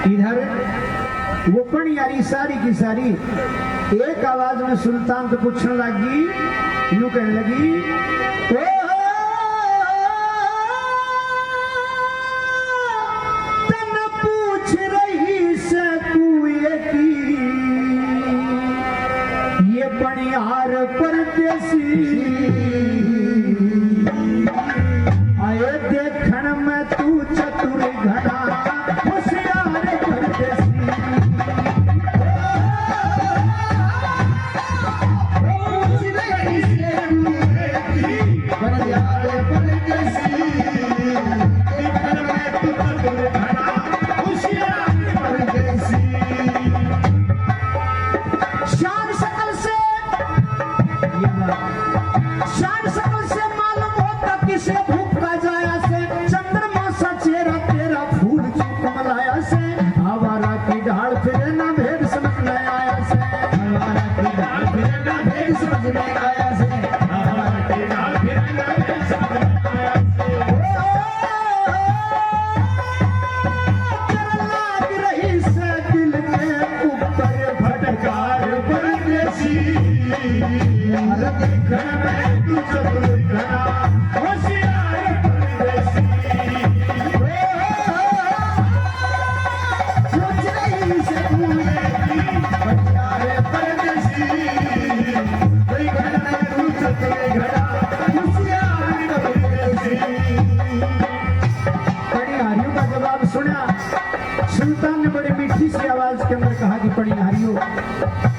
इधर वो पणियारी सारी की सारी एक आवाज में सुल्तान को पूछने लगी, यूं कहने लगी, ओ तन पूछ रही से कुए की ये पणियार परदेसी आए देखण में तू चतुर घना होशियार परदेसी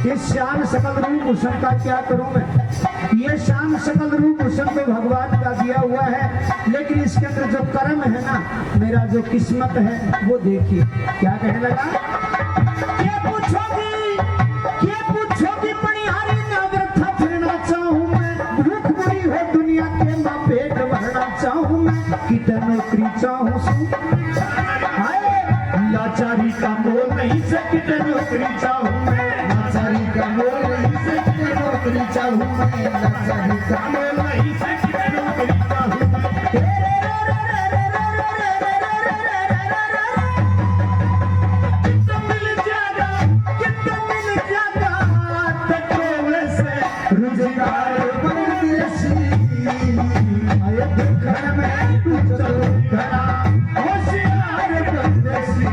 इस श्याम सकल रूप भूषण का क्या करूं मैं? ये श्याम सकल रूप भूषण तो भगवान का दिया हुआ है, लेकिन इसके अंदर जो कर्म है ना, मेरा जो किस्मत है वो देखिए। क्या कहने लगा, क्या पूछोगी पणिहारी ना व्यर्थ फिरना चाहूं मैं, भूख बुरी हो दुनिया के मां पेट भरना चाहूं मैं, कितना नौकरी चाहूं लाचारी का मोल नहीं से कितना नौकरी चाहूं मैं, लाचारी का मोल नहीं से कितना नौकरी चाहूं मैं, लाचारी का मोल नहीं से कितना नौकरी चाहूं मैं। कितना मिल जाएगा तकवे से रोजगार परदेसी आए देखण में तू चलो घना होशियार परदेसी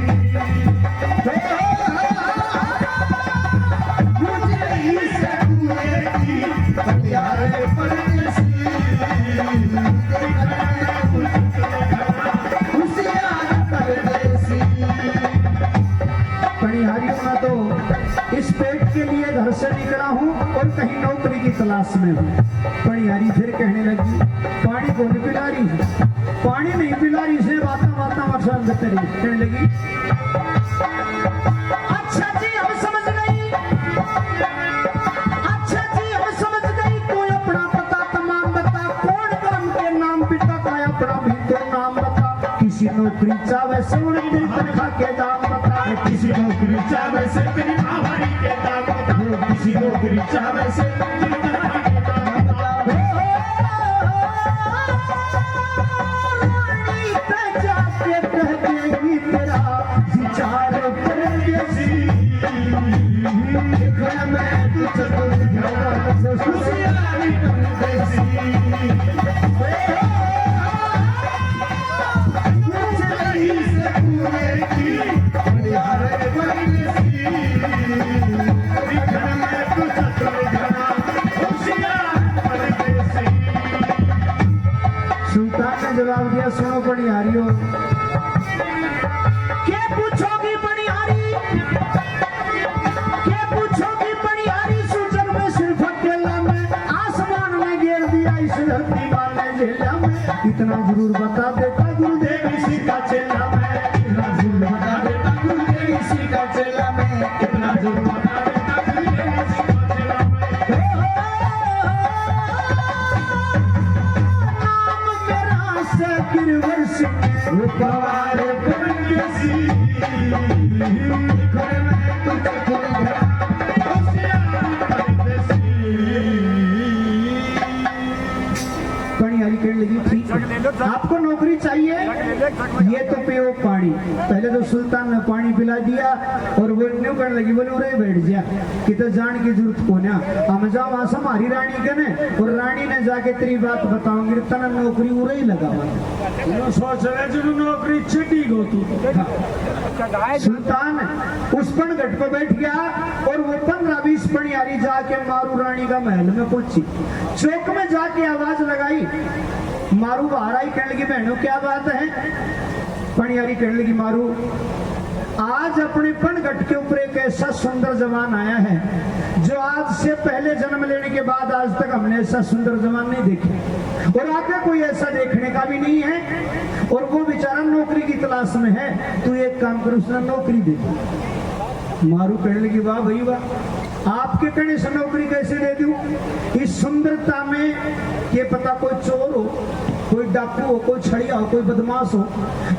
इस पेट के लिए घर से निकला हूँ और कहीं नौकरी की तलाश में हूँ। पणियारी फिर कहने लगी, पानी कौन पिला रही है? पानी नहीं पिला रही से बाता कहने लगी, अच्छा जी हम समझ गई, अच्छा जी हम समझ गई, कोई अपना पता तमाम बता, कौन काम के नाम पिता का अपना भी तो नाम बता, किसी नौकरी चाहे से तेरी तनख्वाह के दाम बता, किसी नौकरी चाहे से तेरी आवारी के दाम बता, किसी नौकरी चाहे से तेरी तनख्वाह के दाम बता। रानी पे जाके कह देगी तेरा विचार परदेसी, घर में तू चतुर घना होशियार परदेसी, जवाब दिया, सुनो पणिहारियों, क्या पूछोगी पणिहारी, क्या पूछोगी पणिहारी, सूजन में सिर्फ अकेला में, आसमान में घेर दिया इस धरती वाले झेला में, इतना जरूर बता देता गुरुदेव इसी का चेला में, इतना जरूर बता देता गुरुदेव इसी का चेला में, इतना जरूर बता देता गुरुदेव इसी का चेला में। वो पवार परदेसी, घर में तू चतुर घना होशियार परदेसी। पणिहारी कहने लगी, ठीक है आपको नौकरी चाहिए, ये तो पियो दो पानी। पहले तो सुल्तान ने पानी पिला दिया और वो न्यू करने लगी, बोले उरे बैठ जा, कि तो जान की जरूरत को ना, हम जाओ वहां से हमारी रानी के ने, और रानी ने जाके तेरी बात बताऊंगी, तना नौकरी उरे ही लगा हुआ। सोच रहे जो नौकरी छिटी होती। सुल्तान उस पण गट पर बैठ गया और वो 15-20 पनियारी जाके मारू रानी का महल में पहुंची। चौक में जाके आवाज लगाई, मारू बाहर आई, कहने लगी बहनों क्या बात है? पनियारी कहने लगी मारू, आज अपने पनघट के ऊपर एक ऐसा सुंदर जवान आया है जो आज से पहले जन्म लेने के बाद आज तक हमने ऐसा सुंदर जवान नहीं देखे, और आगे कोई ऐसा देखने का भी नहीं है, और वो बेचारा नौकरी की तलाश में है, तू एक काम कर उसने नौकरी दे दी। मारू कहने लगी वाह भाई वाह, आपके कहने से नौकरी कैसे दे दूं? इस सुंदरता में ये पता कोई चोर हो, कोई डाकू हो, कोई छड़िया हो, कोई बदमाश हो,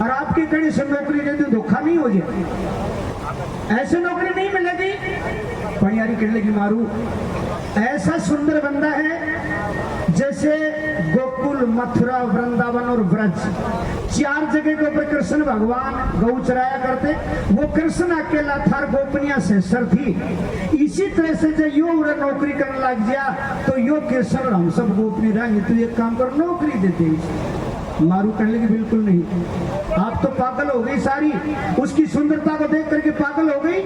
और आपके कहने से नौकरी दे दूं, धोखा नहीं हो जाए? ऐसे नौकरी नहीं मिलेगी। पनियारी कहने लगी मारू, ऐसा सुंदर बंदा है जैसे गोकुल, मथुरा, वृंदावन और ब्रज, 4 जगह के ऊपर कृष्ण भगवान गौ चराया करते, वो कृष्ण अकेला था, गोपनिया सेसर थी। इसी तरह से जब यो उड़ा नौकरी करने लग गया तो यो कृष्ण और हम सब गोपनी रहेंगे, तू एक काम कर नौकरी देते। मारू कहने लगी बिल्कुल नहीं, आप तो पागल हो गई सारी, उसकी सुंदरता को देख करके पागल हो गई।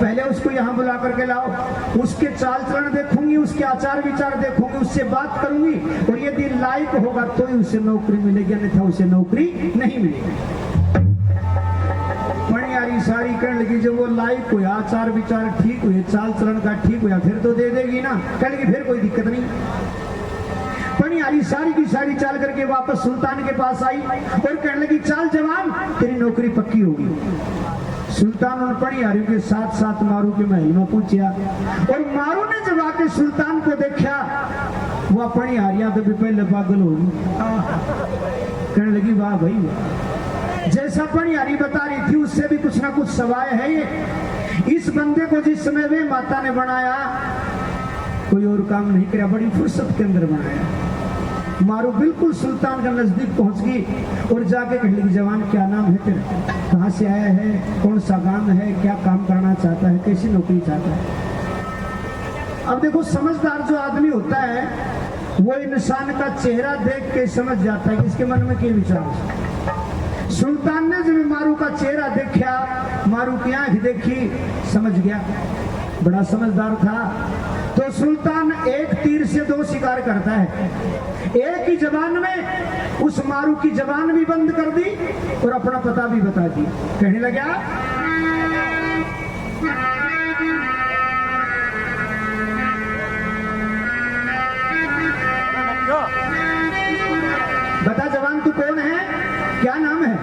पहले उसको यहाँ बुला करके लाओ, उसके चाल चलन देखूंगी, उसके आचार विचार देखूंगी, उससे बात करूंगी, और यदि लायक होगा तो ही उसे नौकरी मिलेगी, अन्यथा उसे नौकरी नहीं मिलेगी। पनियारी सारी कहने लगी जब वो लायक हुआ, आचार विचार ठीक हुए, चाल चलन का ठीक हुआ, फिर तो दे देगी ना। कहने लगी फिर कोई दिक्कत नहीं। पनियारी सारी की सारी चाल करके वापस सुल्तान के पास आई और कहने लगी चाल जवान, तेरी नौकरी पक्की होगी। सुल्तान और पनियारी के साथ साथ मारू के महल में पहुंचा, और मारू ने जब आके सुल्तान को देखा, वह पनियारियां तो भी पहले पागल हो गई। कहने लगी वाह भाई, जैसा पनियारी बता रही थी उससे भी कुछ ना कुछ सवाय है ये। इस बंदे को जिस समय वे माता ने बनाया, कोई और काम नहीं किया, बड़ी फुर्सत के अंदर बनाया। मारू बिल्कुल सुल्तान का नजदीक पहुंच गई और जाके कहने लगी जवान क्या नाम है तेरा, कहाँ से आया है, कौन सा काम है, क्या काम करना चाहता है, कैसी नौकरी चाहता है? अब देखो समझदार जो आदमी होता है वो इंसान का चेहरा देख के समझ जाता है कि इसके मन में क्या विचार। सुल्तान ने जब मारू का चेहरा देखा, मारू की आंख देखी, समझ गया, बड़ा समझदार था। तो सुल्तान एक तीर से 2 शिकार करता है, एक ही जबान में उस मारू की जबान भी बंद कर दी और अपना पता भी बता दी। कहने लगा बता जवान तू कौन है, क्या नाम है?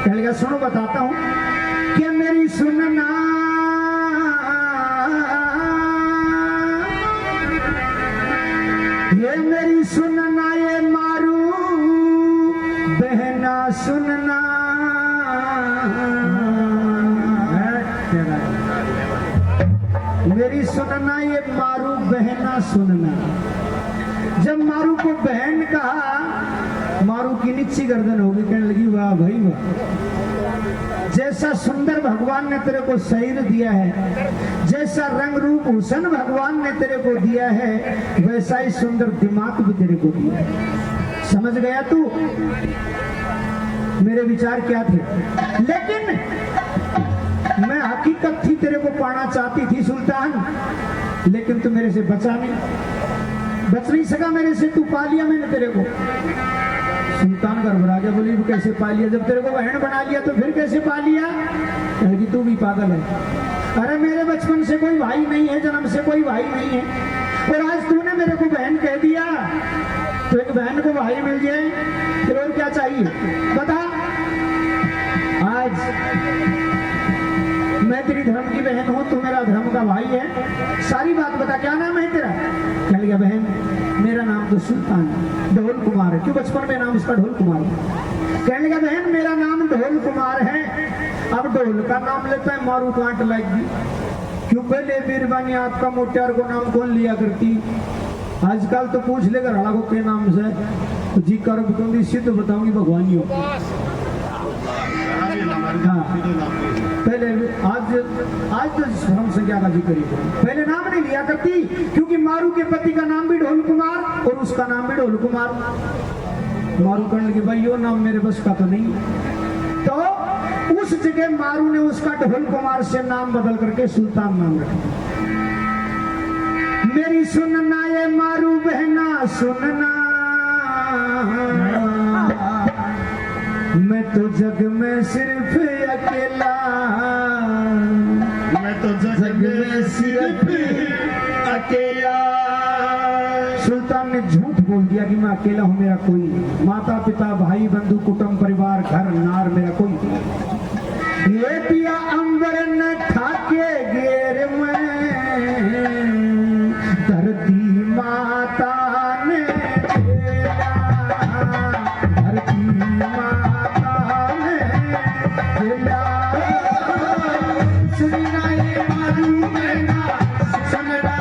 कहने लगा सुनो बताता हूं कि मेरी सुनना, ये मेरी सुनना, ये मारू बहना सुनना। मेरी सुनना, ये मारू बहना सुनना। जब मारू को बहन कहा, मारू की नीची गर्दन होगी। कहने लगी वाह भाई वाह, जैसा सुंदर भगवान ने तेरे को शरीर दिया है, जैसा रंग रूप हुसन भगवान ने तेरे को दिया है, वैसा ही सुंदर दिमाग भी तेरे को दिया है। समझ गया तू मेरे विचार क्या थे? लेकिन मैं हकीकत थी तेरे को पाना चाहती थी सुल्तान, लेकिन तू मेरे से बचा नहीं सका मेरे से, तू पा लिया मैंने तेरे को। सुल्तान घबरा गया, बोली कैसे पा लिया? जब तेरे को बहन बना लिया तो फिर कैसे पा लिया? कि तू भी पागल है। अरे मेरे बचपन से कोई भाई नहीं है, जन्म से कोई भाई नहीं है, और आज तूने मेरे को बहन कह दिया, तो एक बहन को भाई मिल जाए फिर और क्या चाहिए बता? आज मैं तेरी धर्म की बहन हूं, तू मेरा धर्म का भाई है, सारी बात बता, क्या नाम है तेरा? कह लिया बहन मेरा नाम तो सुल्तान ढोल कुमार है। क्यों? बचपन में नाम उसका ढोल कुमार है। कहने लगा बहन मेरा नाम ढोल कुमार है। अब ढोल का नाम लेता है, मारू कांट लगी। क्यों? पहले बीरबानी आपका मोटियार को नाम कौन लिया करती, आजकल तो पूछ लेगा राणा को के नाम से, तो जी कर बताऊंगी, सिद्ध बताऊंगी भगवानी हो। पहले आज तो हम संज्ञा का जिक्र ही करूं। पहले नाम नहीं लिया करती, क्योंकि मारू के पति का नाम भी ढोल कुमार और उसका नाम भी ढोल कुमार। मारू कहने लगी भाई यो नाम मेरे बस का तो नहीं, तो उस जगह मारू ने उसका ढोल कुमार से नाम बदल करके सुल्तान नाम रखा। मेरी सुनना ये मारू बहना सुनना, मैं तो जग में सिर्फ अकेला, मैं तो जग में सिर्फ अकेला। सुल्तान ने झूठ बोल दिया कि मैं अकेला हूं, मेरा कोई नहीं, माता पिता भाई बंधु कुटुंब परिवार घर नार मेरा कोई नहीं। ये दिया अंबर न ठाके घेर में, धरती माता ने खेला, धरती माता ने खेला। सुनना ये मारू बहना सुनना,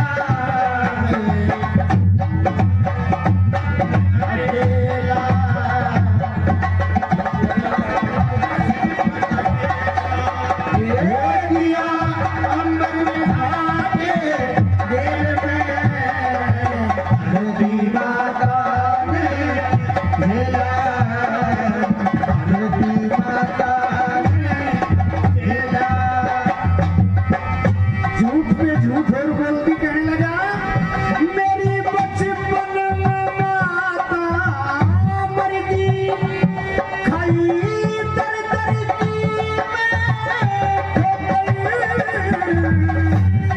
अकेला ये दिया अंबर में ठाके घेर में, धरती माता ने खेला, धरती माता ने खेला। झूठ पे झूठ और बोलती कहने लगा, मेरी बचपन में माता मर गई, खाई दर दर की मैं ठोकर।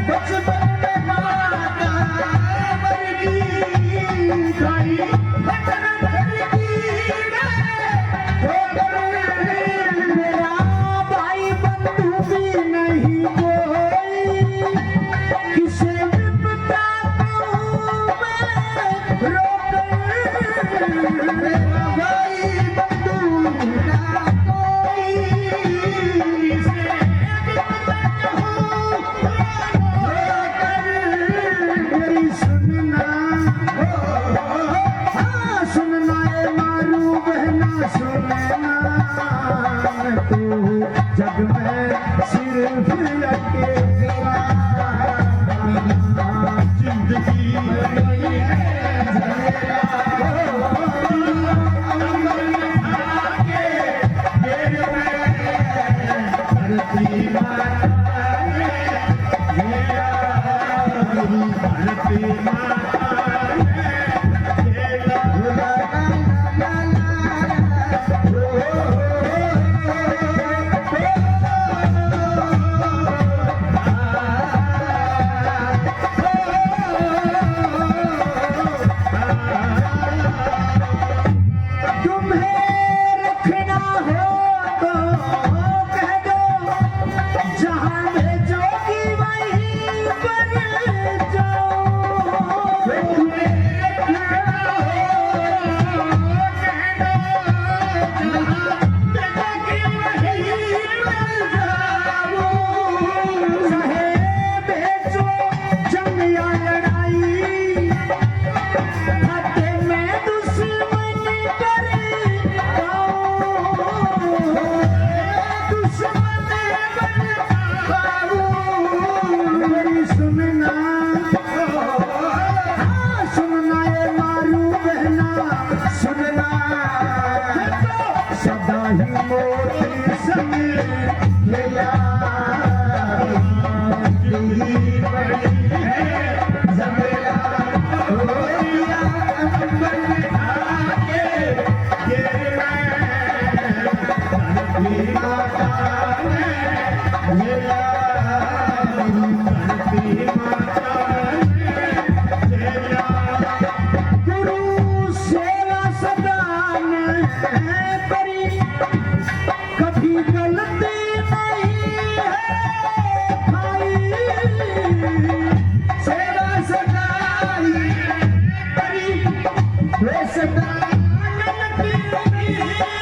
बचपन में माता मर गई, खाई दर दर की मैं ठोकर। मेरा भाई बंधु भी नहीं कोई, किसे विपदा कहूं मैं रोकर। मेरा भाई बंधु ना कोई, किसे विपदा कहूं रोकर। मेरी सुनना, हाँ सुनना ये मारू बहना सुनना, मैं तो जग में सिर्फ अकेला, जिंदगी बड़ी है झमेला। अंबर में ठाके घेर में, धरती माता ने खेला, धरती माता ने खेला। तुम्हें रखना हो तो कह दो, जहां भेजोगी वहीं पर जाओ। तुम्हें रखना हो कह दो, जहां भेजोगी वहीं पर जाओ। चाहे भेजो जंग या लड़ाई, खाते में दुश्मन कर दुश्मन पाओ। मेरी सुनना, हाँ सुनना ये मारू बहना सुनना, सदा ही मोती संग खेला, जिंदगी बड़ी है झमेला। अंबर में ठाके घेर में, धरती माता ने खेला, धरती माता ने खेला। गुरु सेवा सदा ने करी, कभी गलती नहीं है भाई, सेवा सदा ही करी, वे सदा गलती नहीं है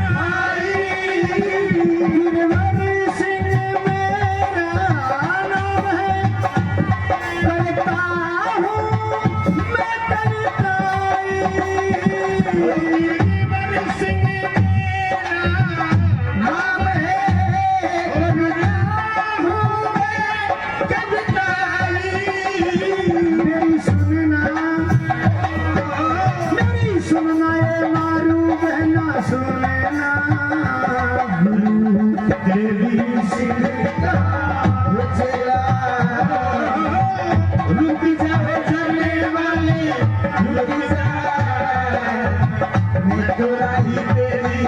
भाई। गिरवर सिंह में देवी सिंह का चला रुक जाओ चलने वाले रुक जा मैं तो राही तेरी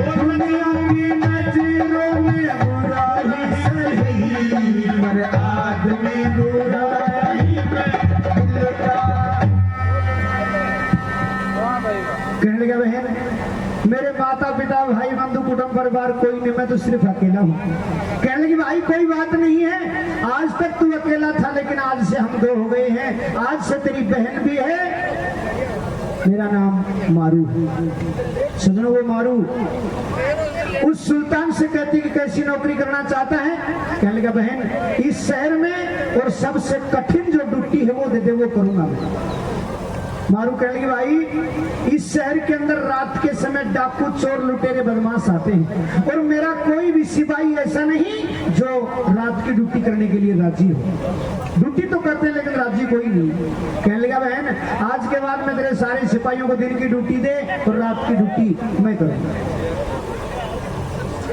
दुनिया की नजरों में बुरा ही सही पर आदमी बुराई में कहने लगा बहन मेरे माता पिता भाई बंधु कुटुंब परिवार कोई नहीं, मैं तो सिर्फ अकेला हूँ। कहने लगी भाई कोई बात नहीं है, आज तक तू अकेला था लेकिन आज से हम दो हो गए हैं, आज से तेरी बहन भी है, मेरा नाम मारू है। सजनों वो मारू उस सुल्तान से कहती कि कैसी नौकरी करना चाहता है। कहने लगा बहन इस शहर में और सबसे कठिन जो ड्यूटी है वो दे दे वो करूंगा मैं। मारू कहने लगी भाई इस शहर के अंदर रात के समय डाकू चोर लुटेरे बदमाश आते हैं और मेरा कोई भी सिपाही ऐसा नहीं जो रात की ड्यूटी करने के लिए राजी हो। ड्यूटी तो करते हैं लेकिन राजी कोई नहीं। कहने लगा बहन आज के बाद मैं तेरे सारे सिपाहियों को दिन की ड्यूटी दे और रात की ड्यूटी मैं करूंगा।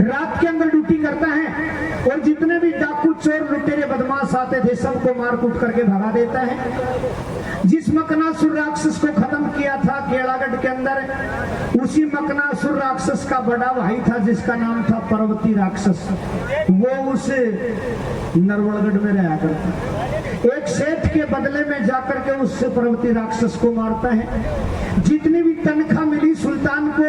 रात के अंदर ड्यूटी करता है और जितने भी डाकू चोर लुटेरे बदमाश आते थे सबको मार कूट करके भगा देता है। जिस मकनासुर राक्षस को खत्म किया था केड़ागढ़ के अंदर, उसी मकनासुर राक्षस का बड़ा भाई था जिसका नाम था पर्वती राक्षस, वो उस नरवड़गढ़ में रहा करता। एक सेठ के बदले में जाकर के उस पर्वती राक्षस को मारता है। जितनी भी तनख्वाह मिली सुल्तान को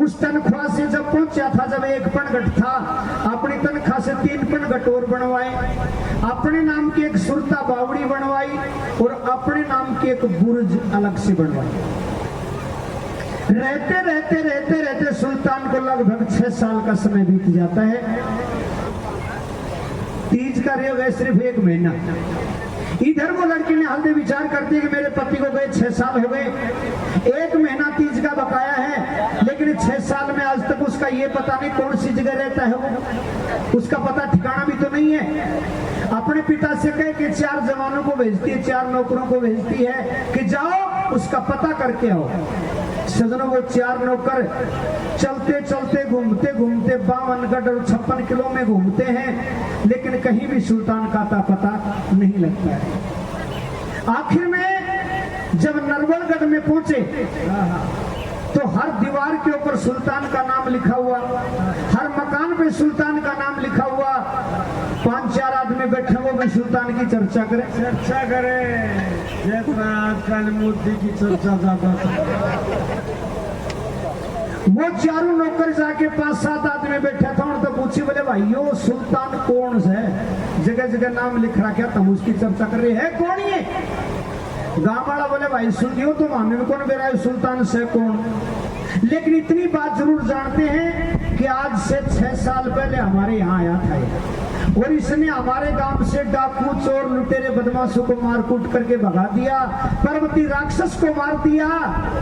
उस तनख्वाह से जब पहुंचा था, जब 1 पन घट था, अपनी तनख्वाह से 3 पन घट और बनवाए, अपने नाम की एक सुरता बावड़ी बनवाई और अपने नाम की एक बुर्ज अलग से बनवाई। रहते सुल्तान को लगभग 6 साल का समय बीत जाता है। तीज का रेव है सिर्फ 1 महीना। इधर वो लड़की ने हल्दी विचार करती है कि मेरे पति को गए 6 साल हो गए, 1 महीना तीज का बकाया है, लेकिन 6 साल में आज तक उसका ये पता नहीं कौन सी जगह रहता है, वो उसका पता ठिकाना भी तो नहीं है। अपने पिता से कहे कि 4 जवानों को भेजती है, 4 नौकरों को भेजती है कि जाओ उसका पता करके आओ। सजनों वो 4 नौकर चलते चलते घूमते घूमते 52 गढ़ और 56 किलो में घूमते हैं लेकिन कहीं भी सुल्तान का पता नहीं लगता है। आखिर में जब नरवलगढ़ में पहुंचे तो हर दीवार के ऊपर सुल्तान का नाम लिखा हुआ, हर मकान पे सुल्तान का नाम लिखा हुआ। 5-4 आदमी बैठे वो भी सुल्तान की चर्चा करें जितना आजकल मोदी की चर्चा ज्यादा। वो चारों नौकर जाके 5-7 आदमी बैठा था और तो पूछी बोले भाइयों सुल्तान कौन है, जगह जगह नाम लिख रहा क्या, तुम उसकी चर्चा कर रहे हैं, कौन ये? गांव वाला बोले भाई सुनियो तुम हमें कौन बेरा सुल्तान से कौन, लेकिन इतनी बात जरूर जानते हैं कि आज से 6 साल पहले हमारे यहाँ आया था और इसने हमारे गांव से डाकू चोर लुटेरे बदमाशों को मारकूट करके भगा दिया, पर्वती राक्षस को मार दिया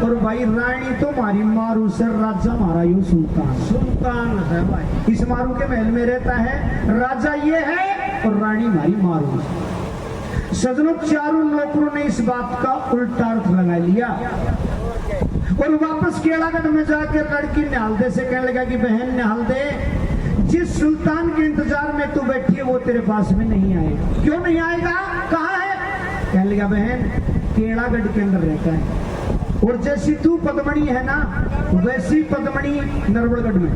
और भाई रानी तो मारी मारू से राजा मारा यो सुल्तान है भाई। इस मारू के महल में रहता है, राजा ये है और रानी मारी मारू। सजनों चारों नौकरों ने इस बात का उल्टा अर्थ लगा लिया और वापस केड़ागढ़ में जाकर लड़की निहालदे से कहने लगा कि बहन निहालदे जिस सुल्तान के इंतजार में तू बैठी है वो तेरे पास में नहीं आएगा। क्यों नहीं आएगा, कहाँ है? कहने लगा बहन केड़ागढ़ के अंदर रहता है और जैसी तू पद्मणी है ना वैसी पद्मणी नरवलगढ़ में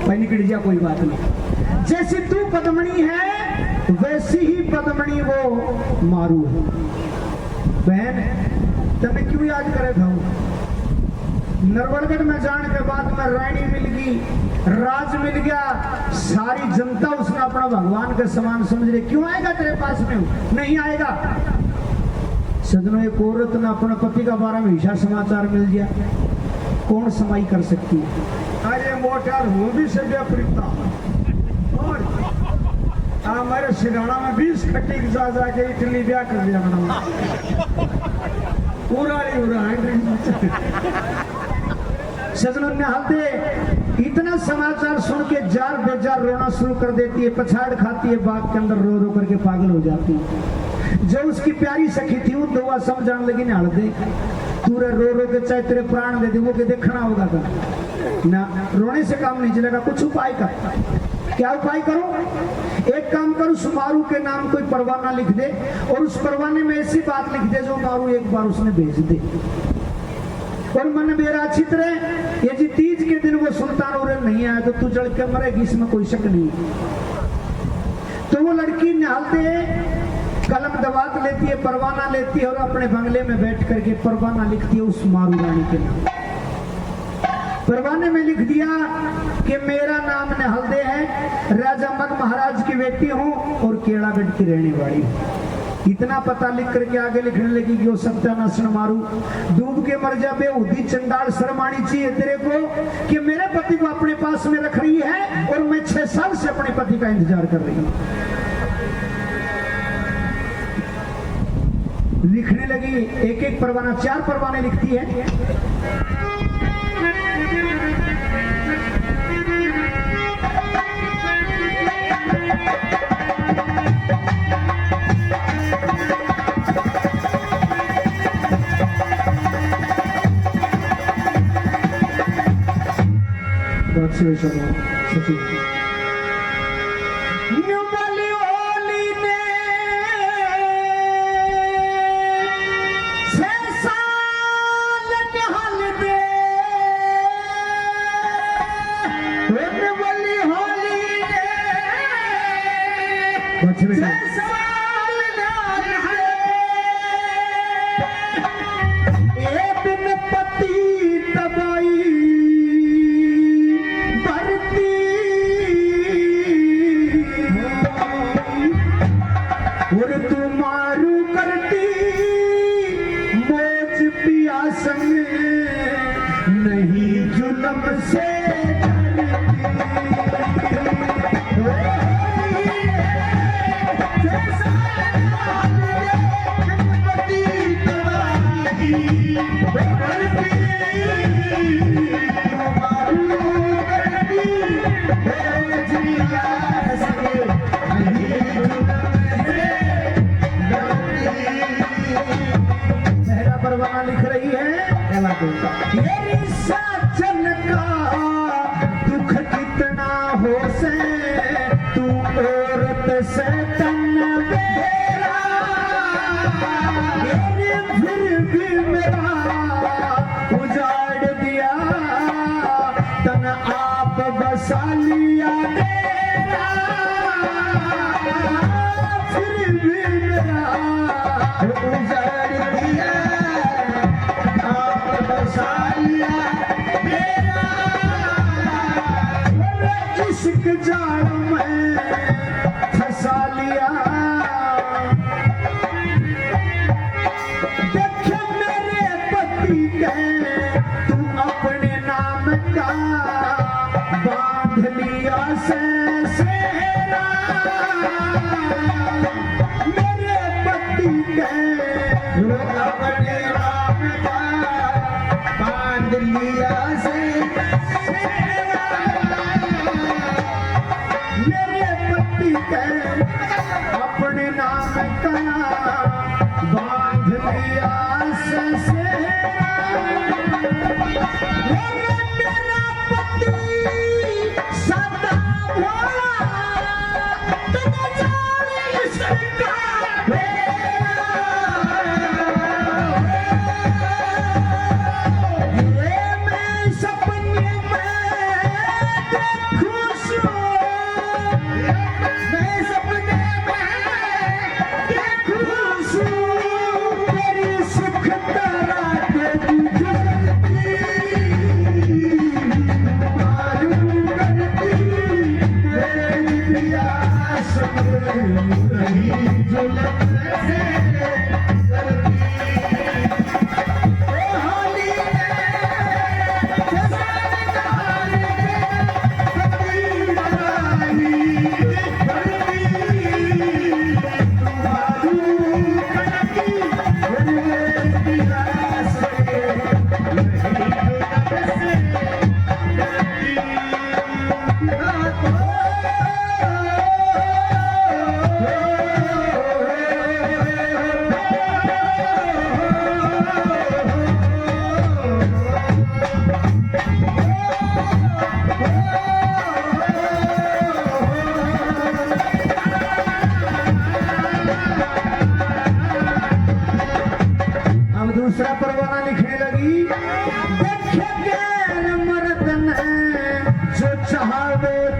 भाई निकल जा कोई बात नहीं, जैसी तू पद्मणी है वैसी ही पद्मणी वो मारू है। बहन तने क्यों याद करे था? नरवलगढ़ में जाने के बाद में रानी मिल गई, राज मिल गया, सारी जनता उसने अपना भगवान के समान समझ रही, क्यों आएगा तेरे पास में? नहीं आएगा। सजनों एक औरत ने अपने पति का बारे में ऐसा समाचार मिल गया, कौन समाई कर सकती है? अरे मोटार वो भी से व्यापृता और हमारे सिराना में 20 खट्टी जा जाके इटली ब्याह कर दिया मैडम पूरा सजनों निहालदे इतना समाचार सुन के जार बेजार रोना शुरू कर देती है, पछाड़ खाती है, बाग के अंदर रो रो करके पागल हो जाती है। जो उसकी प्यारी सखी थी वो दुआ सब जान लगी निहालदे तूरे रो रो के चाहे तेरे प्राण दे दे वो के देखना होगा का ना, रोने से काम नहीं चलेगा, कुछ उपाय कर। क्या उपाय करो? एक काम करो, उस मारू के नाम कोई परवाना लिख दे और उस परवाने में ऐसी बात लिख दे जो मारू एक बार उसने भेज दे। और मन मेरा चित्र है ये जी तीज के दिन वो सुल्तान उरे नहीं आया तो तू जल के मरेगी, इसमें कोई शक नहीं। तो वो लड़की निहालते कलम दबात लेती है, परवाना लेती है और अपने बंगले में बैठ करके परवाना लिखती है उस मारू रानी के नाम। परवाने में लिख दिया कि मेरा नाम निहालदे है, राजा मग महाराज की बेटी हूँ और केड़ागढ़ की रहने वाली हूँ। इतना पता लिख करके आगे लिखने लगी कि वो सत्यानाशन मारू डूब के मर जा बेहूदी चंडाल शर्मानी चाहिए तेरे को कि मेरे पति को अपने पास में रख रही है और मैं 6 साल से अपने पति का इंतजार कर रही हूँ। लिखने लगी एक एक परवाना, 4 परवाने लिखती है। सचिन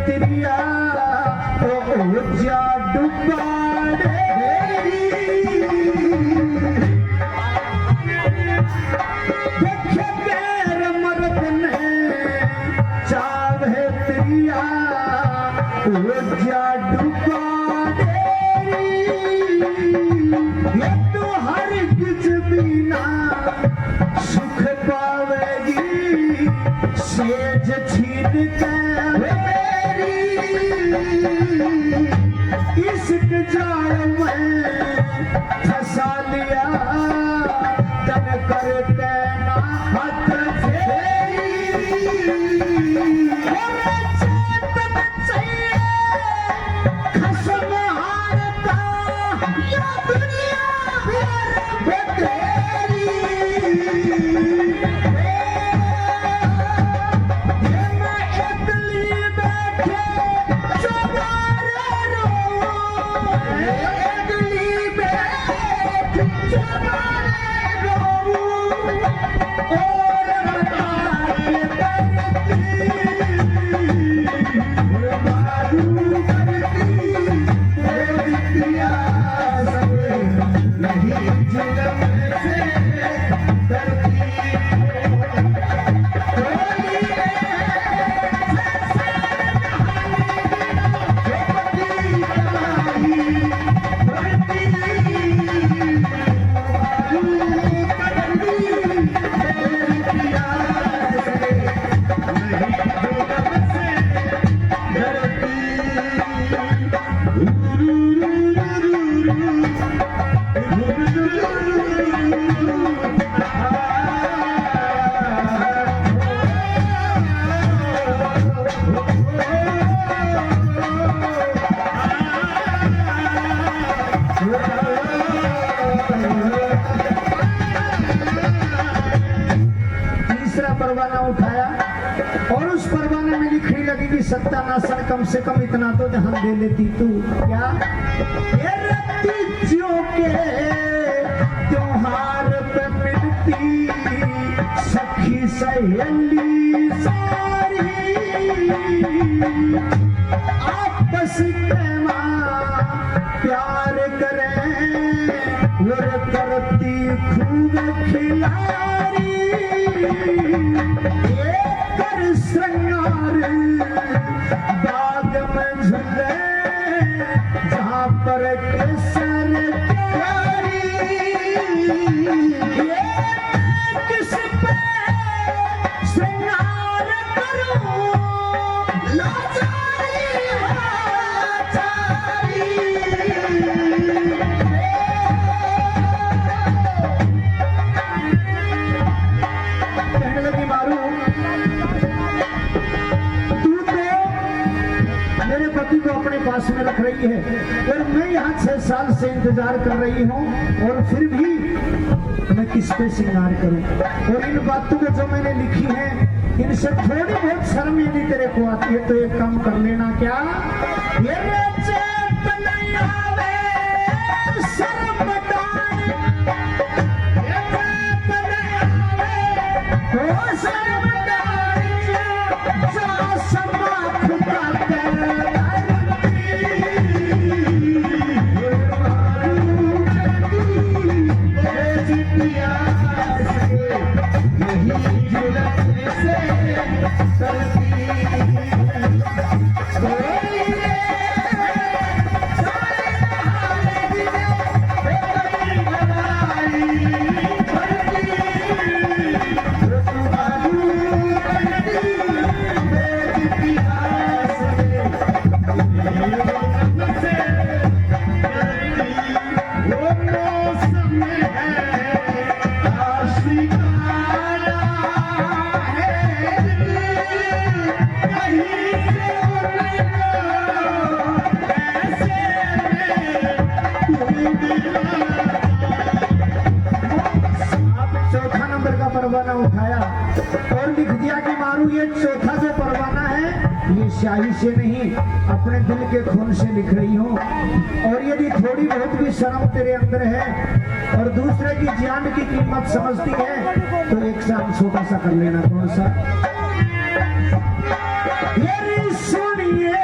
तिरिया ओ जा डुबाड़े देखे गैर मर्द ने चाहे तिरिया ओ जा डुबाड़े ये तो हर कुछ बिना सुख पावेगी सेज छीन के इश्क जाल में फंसा लिया तन करते ना हाथ फेरी चेतन चाहिए खसम हारता या दुनिया फिर तेरी ये मैं इकली बैठे चबारे रो इकली बैठे चबारे रो और बता के करती मारू करती तेरी प्यास नहीं जुलम से करती तीसरा परवाना उठाया और उस परवाने में लिखने लगी कि सत्यानाशन कम से कम इतना तो ध्यान दे लेती तू क्या ये रत्तियों के त्योहार पे मिलती सखी सहेली सारी आपस में प्यार करें और करती खूब खिलाड़ी ये कर श्रृंगार बाग में झूले जहाँ पर केसर प्यारी ये किस पे श्रृंगार करूं लाचारी कहने लगी मारू तू तो मेरे पति को अपने पास में रख रही है और मैं यहाँ 6 साल से इंतजार कर रही हूँ और फिर भी मैं किस पे श्रृंगार करूं और इन बातों को जो मैंने लिखी है इनसे थोड़ी बहुत शर्म यदि तेरे को आती है तो एक काम कर लेना क्या ये चेत नहीं आवे शर्म डाल ये चेत नहीं आवे ओ शर्म डाल जा समाख का परवाना उठाया और लिख दिया कि मारू ये चौथा जो परवाना है ये स्याही से नहीं अपने दिल के खून से लिख रही हूँ और यदि थोड़ी बहुत भी शर्म तेरे अंदर है और दूसरे की जान की कीमत समझती है तो एक साथ छोटा सा कर लेना कौन सा ये सुनिए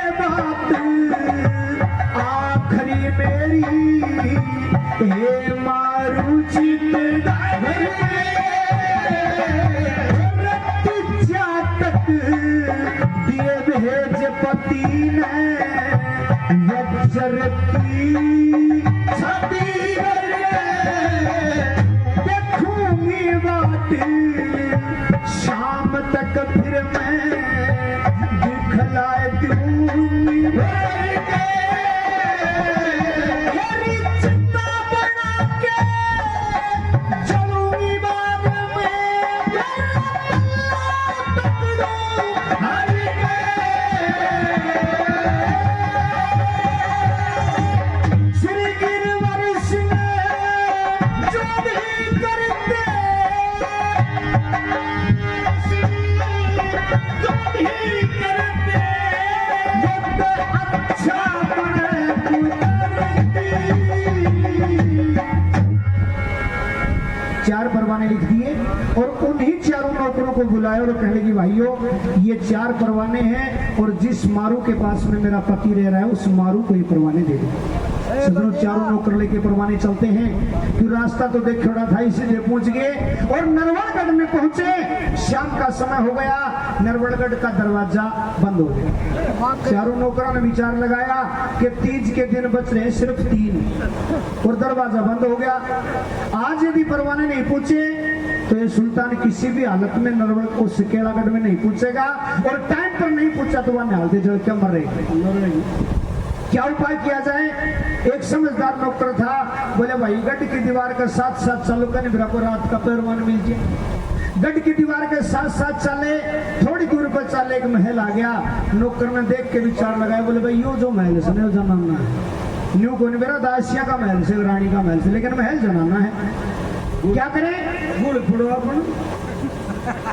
एक दिए भेज पति ने वज्र की छाती देखूंगी बाट शाम तक फिर मैं दिखलाए दूंगी मेरी चिंता बना के चलूंगी बाद में हरि श्री गिरवर सिंह जो भी करते जो भी करते अच्छा चार परवाने लिख दिए और उन्हीं चारों नौकरों को बुलाया और कहने की भाइयों ये चार परवाने हैं और जिस मारू के पास में मेरा पति रह रहा है उस मारू को ये परवाने दे दो। सदनों चारों नौकर लेके परवाने चलते हैं फिर रास्ता तो देख छोड़ा था इसीलिए पहुंच गए और नरवड़गढ़ में पहुंचे। शाम का समय हो गया, नरवड़गढ़ का दरवाजा बंद हो गया। चारों नौकरों ने विचार लगाया कि तीज के दिन बच रहे सिर्फ 3 और दरवाजा बंद हो गया। आज यदि परवाने नहीं पूछे तो ये सुल्तान किसी भी हालत में नरवड़ उस केलागढ़ में नहीं पूछेगा और टाइम पर नहीं पूछा तो वह निहालते जल क्या मर रहे। क्या उपाय किया जाए? एक समझदार नौकर था, बोले भाई गढ़ की दीवार के साथ साथ चलो कहीं को रात का पैरवान मिल जाए। गढ़ की दीवार के साथ साथ चले, थोड़ी दूर पर चले एक महल आ गया। नौकर ने देख के विचार लगाया, बोले भाई यो जो महल है वो जमाना है, न्यू को मेरा दासिया का महल से रानी का महल से, लेकिन महल जमाना है। क्या करें? गुड़ फुड़ो अपन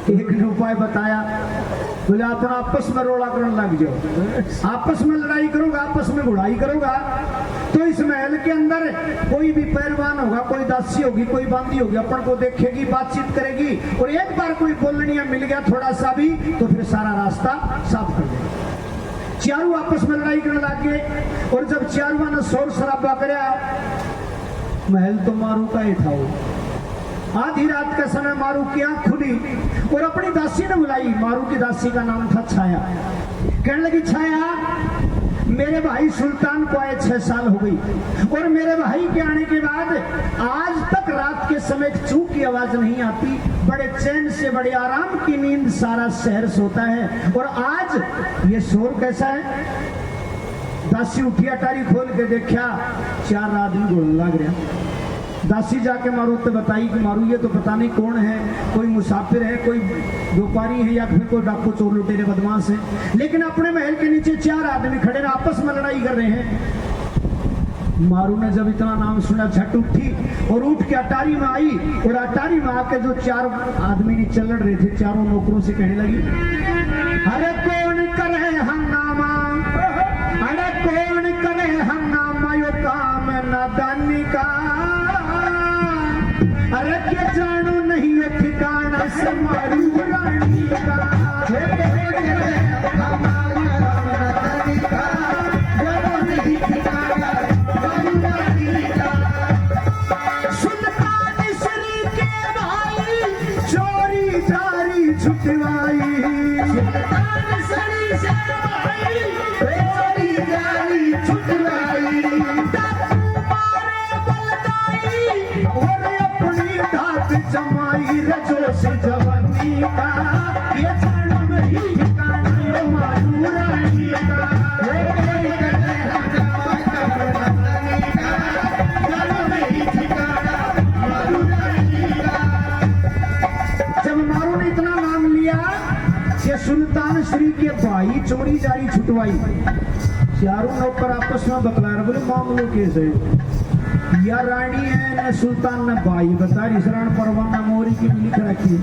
एक ने उपाय बताया, बोले अपना आपस में रोड़ा करने लग जाओ, आपस में लड़ाई करोगा, आपस में बुराई करोगा तो इस महल के अंदर कोई भी पहलवान होगा, कोई दासी होगी, कोई बांदी होगी, अपन को देखेगी, बातचीत करेगी और एक बार कोई बोलनिया मिल गया थोड़ा सा भी तो फिर सारा रास्ता साफ कर देगा। चारों आपस में लड़ाई करने लग गए और जब चारों ने शोर शराबा कराया, महल तो मारू का ही था वो। आधी रात का समय मारू की आंख खुली और अपनी दासी ने बुलाई। मारू की दासी का नाम था छाया। कहने लगी, छाया मेरे भाई सुल्तान को आए 6 साल हो गई और मेरे भाई के आने के बाद आज तक रात के समय चूक की आवाज नहीं आती, बड़े चैन से बड़े आराम की नींद सारा शहर सोता है और आज ये शोर कैसा है? दासी उठी, अटारी खोल के देखा 4 आदमी घोड़ने लग रहा। दासी जाके मारू तो बताई कि मारू ये तो पता नहीं कौन है, कोई मुसाफिर है, कोई व्यापारी है या फिर कोई डाकू चोर लुटेरे बदमाश है, लेकिन अपने महल के नीचे 4 आदमी खड़े हैं, आपस में लड़ाई कर रहे हैं। मारू ने जब इतना नाम सुना झट उठी और उठ के अटारी में आई और अटारी में आके जो 4 आदमी नीचे लड़ रहे थे चारों नौकरों से कहने लगी, अरे कौन करे हंगामा, अरे कौन करे हंगामा, यो काम नादानी का, अरे क्या जानो नहीं है ठिकाना से मारू रानी का, सुल्तान श्री के भाई चोरी जारी छुटवाई, सुल्तान श्री से भाई चोरी जारी छुटवाई, जमाई रजोश जवानी का, ये जानो नहीं ठिकाना मारू रानी का, जानो नहीं ठिकाना मारू रानी का। जब मारू ने इतना नाम लिया कि सुल्तान श्री के भाई चोरी जारी छुटवाई, चारों नौकर आपस में बतला रहे, बोले मामलो कैसे या रानी है न सुल्तान न भाई, बता रही शरण परवाना मोरी की भी लिख रखी है,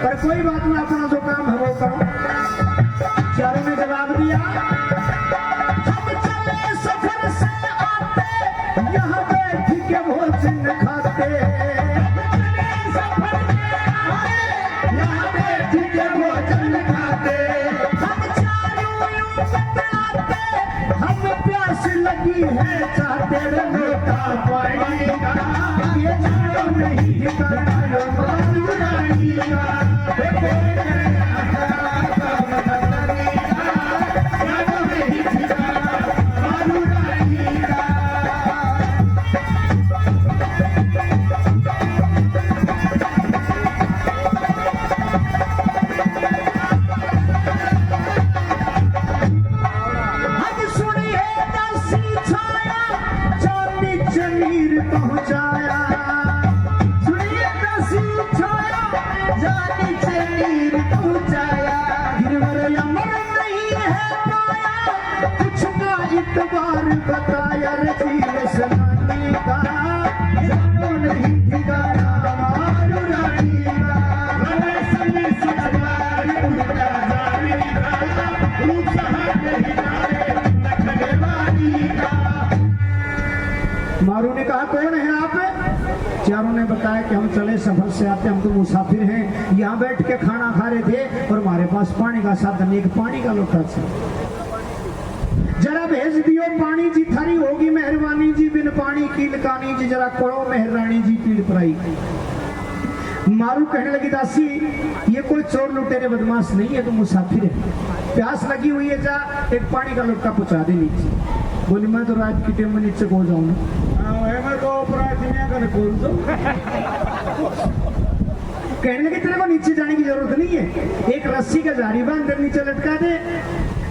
पर कोई बात ना, अपना जो काम है वो करो। चारों ने जवाब दिया, हम चले सफर से आते, यहाँ बैठ के भोजन खाते, सफर से आते, यहाँ बैठ के भोजन खाते, हम चारों यूं बतलाते, हम प्यास लगी है चाहते लोटा पानी का, ये जानो नहीं ठिकाना मारू रानी का, बताया कि हम चले सफर से आते, हम तो मुसाफिर हैं, यहाँ बैठ के खाना खा रहे थे और हमारे पास पानी का साधन, एक पानी का लोटा था, जरा भेज दियो पानी जी, थारी होगी मेहरबानी जी, बिन पानी की लकानी जी, जरा करो मेहरानी जी पीड़ पराई। मारू कहने लगी दासी ये कोई चोर लुटेरे बदमाश नहीं है, तो मुसाफिर है, प्यास लगी हुई है, जा एक पानी का लोटा पहुंचा दे नीचे। बोली मैं तो रात की टेम में नीचे को जाऊंगा, मैं तो अपराधियां का खोल दो। कहने लगे तेरे को नीचे जाने की जरूरत नहीं है, एक रस्सी का जारी बांध कर नीचे लटका दे।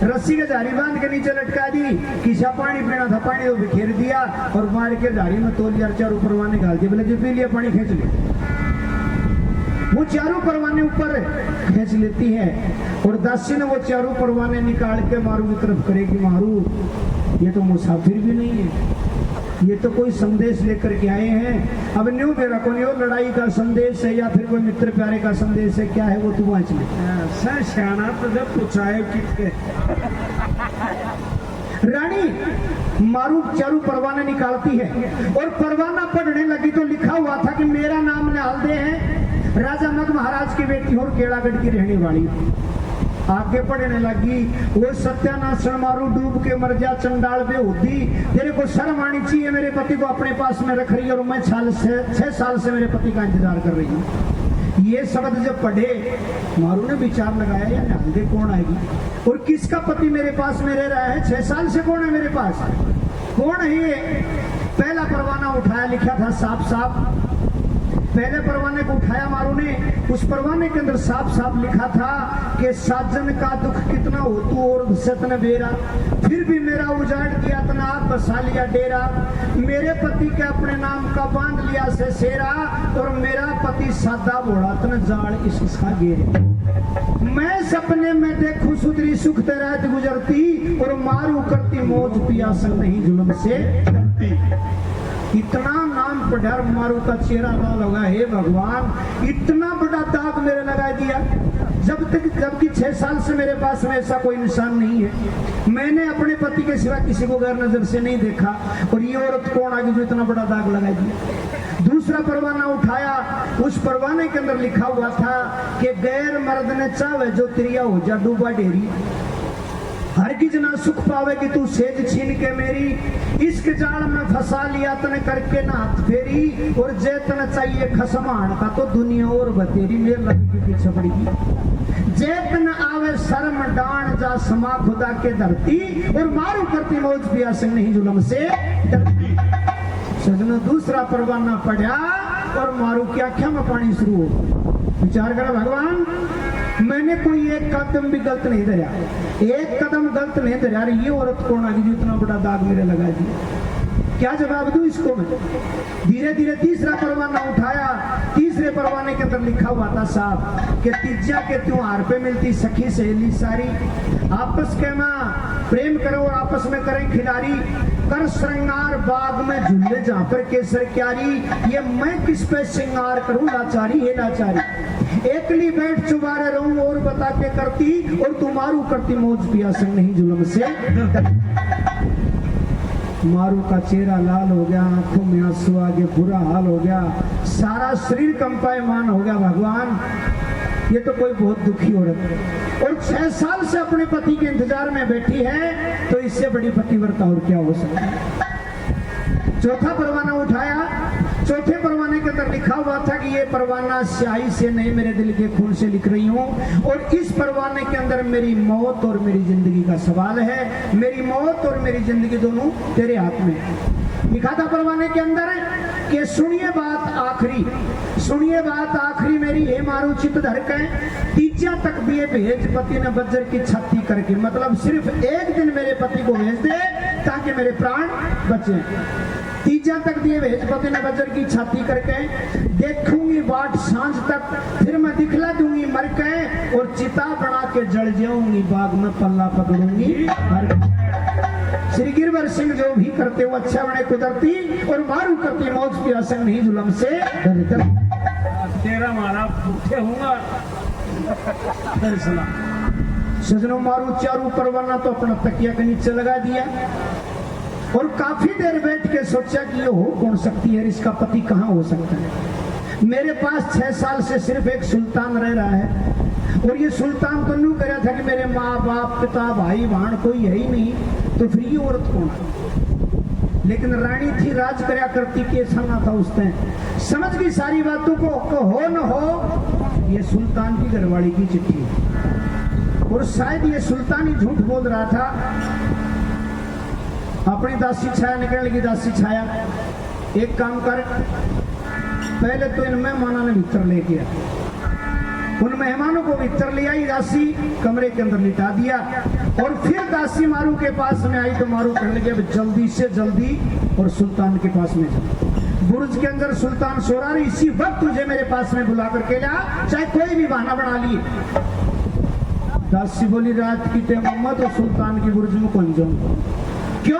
रस्सी का जारी बांध के नीचे लटका दी, किसा पानी पीना था, पानी तो बिखेर दिया और मार के जारी में तोलिया चारों परवाने डाल दिए, बोले जो पी लिया पानी खींच ले। वो चारों परवाने ऊपर खींच लेती है और दासी ने वो चारों परवाने निकाल के मारू की तरफ करेगी। मारू ये तो मुसाफिर भी नहीं है, ये तो कोई संदेश लेकर के आए हैं, अब न्यू मेरा को नहीं, लड़ाई का संदेश है या फिर कोई मित्र प्यारे का संदेश है, क्या है वो तू वांच ले। सियाना तो जब पूछाए कितने रानी मारू चारू परवाने निकालती है और परवाना पढ़ने लगी तो लिखा हुआ था कि मेरा नाम निहालदे है, राजा मग महाराज की बेटी और केड़ागढ़ की रहने वाली। आगे पढ़ने लगी, वो सत्यानाशन मारू डूब के मर जा चंडाल बेहूदी, तेरे को शर्म आनी चाहिए, मेरे पति को अपने पास में रख रही है और मैं 6 साल से मेरे पति का इंतजार कर रही हूँ। ये शब्द जब पढ़े मारू ने विचार लगाया या निहालदे कौन आएगी और किसका पति मेरे पास में रह रहा है, 6 साल से कौन है मेरे पास, कौन है ये। पहला परवाना उठाया, लिखा था साफ साफ, पहले परवाने को उठाया मारू ने, उस परवाने के अंदर साफ साफ लिखा था कि साजन का दुख कितना हो तू और सतन बेरा, फिर भी मेरा उजाड़ दिया तना बसा लिया डेरा, मेरे पति के अपने नाम का बांध लिया से सेरा और मेरा पति सादा बोड़ा तन जाड़ इसका गेरे। मैं सपने में देखूं सुधरी सुख रात गुजरती और मारू करती मौत पियासन नहीं जुल्म से डरती। इतना नाम पढ़ा मारू का चेहरा लाल होगा, हे भगवान इतना बड़ा दाग मेरे लगा दिया, जबकि 6 साल से मेरे पास में ऐसा कोई निशान नहीं है, मैंने अपने पति के सिवा किसी को गैर नजर से नहीं देखा और ये औरत कौन आ गई जो इतना बड़ा दाग लगा दिया। दूसरा परवाना उठाया, उस परवाने के अंदर लिखा हुआ था कि गैर मर्द ने चावे जो त्रिया हो जा डूबा डेरी, हर की जना सुख पावेगी तू सेज छीन के मेरी, इश्क जाल में फंसा लिया तने करके ना हाथ फेरी और जे तने चाहिए खसमान का तो दुनिया और बतेरी, मेरे लग के पीछे पड़ेगी, जे तन आवे शर्म डांड जा समा खुदा के धरती और मारू करती मौज पिया से नहीं जुलम से डरती। सजनो दूसरा परवाना पड़ा और मारू की आंखों में पानी शुरू हो, विचार करो भगवान मैंने कोई एक कदम भी गलत नहीं धरा, एक कदम गलत नहीं धरा, ये औरत कौन आ गई जो इतना बड़ा दाग मेरे लगा दिया, क्या जवाब दूं इसको मैं। धीरे धीरे तीसरा परवाना उठाया, तीसरे परवाने के अंदर लिखा हुआ था साहब कि तीजा के त्योहार पे मिलती सखी सहेली सारी, आपस के माँ प्रेम करो और आपस में करें खिलाड़ी, कर श्रृंगार बाग में झूले जहाँ पर केसर क्यारी, ये मैं किस पे श्रृंगार करूं लाचारी है लाचारी, एकली बैठ चुबारे रहूं और बता के करती और तुम्हारू करती मौज पिया संग नहीं जुल्म से। मारू का चेहरा लाल हो गया, आंखों में आंसू आ गए, बुरा हाल हो गया, सारा शरीर कंपायमान हो गया। भगवान ये तो कोई बहुत दुखी औरत है और 6 साल से अपने पति के इंतजार में बैठी है, तो इससे बड़ी पतिव्रता और क्या हो सकती है। चौथा परवाना उठाया, चौथे परवाने के अंदर लिखा हुआ था कि ये परवाना स्याही से नहीं मेरे दिल के खून से लिख रही हूँ और इस परवाने के अंदर मेरी मौत और मेरी जिंदगी का सवाल है, मेरी मौत और मेरी जिंदगी दोनों तेरे हाथ में है। लिखा था परवाने के अंदर कि सुनिए बात आखिरी, सुनिए बात आखिरी मेरी हे मारू चित धड़के, तीजा तक भी ये भेज पति ने बज्जर की छाती करके, मतलब सिर्फ एक दिन मेरे पति को भेज दे ताकि मेरे प्राण बचे। तीजा तक दिए भेज पति ने बज्जर की छाती करके, देखूंगी बाट सांझ तक फिर मैं दिखला दूंगी मर के और चिता बना के जल जाऊंगी बाग में पल्ला पकड़ूंगी। श्री गिरवर सिंह जो भी करते वो अच्छा बने कुदरती और मारू करती मौज पिया संग नहीं जुलम से डरकर। तेरा मारा भूखे होगा सजनों मारू चारू परवाना तो अपना तकिया के नीचे लगा दिया और काफी देर बैठ के सोचा कि ये हो कौन सकती है, इसका पति कहाँ हो सकता है। मेरे पास 6 साल से सिर्फ एक सुल्तान रह रहा है, और ये सुल्तान तो न्यू करा था कि मेरे माँ बाप पिता भाई बहन कोई है ही नहीं, तो फिर ये औरत कौन? लेकिन रानी थी, राज करया करती, के ना था उस टाइम, समझ गई सारी बातों को हो न हो ये सुल्तान की घरवाली की चिट्ठी है। और शायद ये सुल्तान ही झूठ बोल रहा था। अपनी दासी छाया निकलने की, दासी छाया एक काम कर, पहले तो इन मेहमानों ने भीतर ले गया, उन मेहमानों को भीतर ले आई, दासी कमरे के अंदर लिटा दिया, और फिर दासी मारू के पास में आई तो मारू कहने लगे जल्दी से जल्दी और सुल्तान के पास में जा। बुर्ज के अंदर सुल्तान सो रहा है, इसी वक्त तुझे मेरे पास में बुला करके ला, चाहे कोई भी बहाना बना लिए। दासी बोली रात की टे मम्मा तो सुल्तान की बुर्ज में कौन जाऊं? क्यों?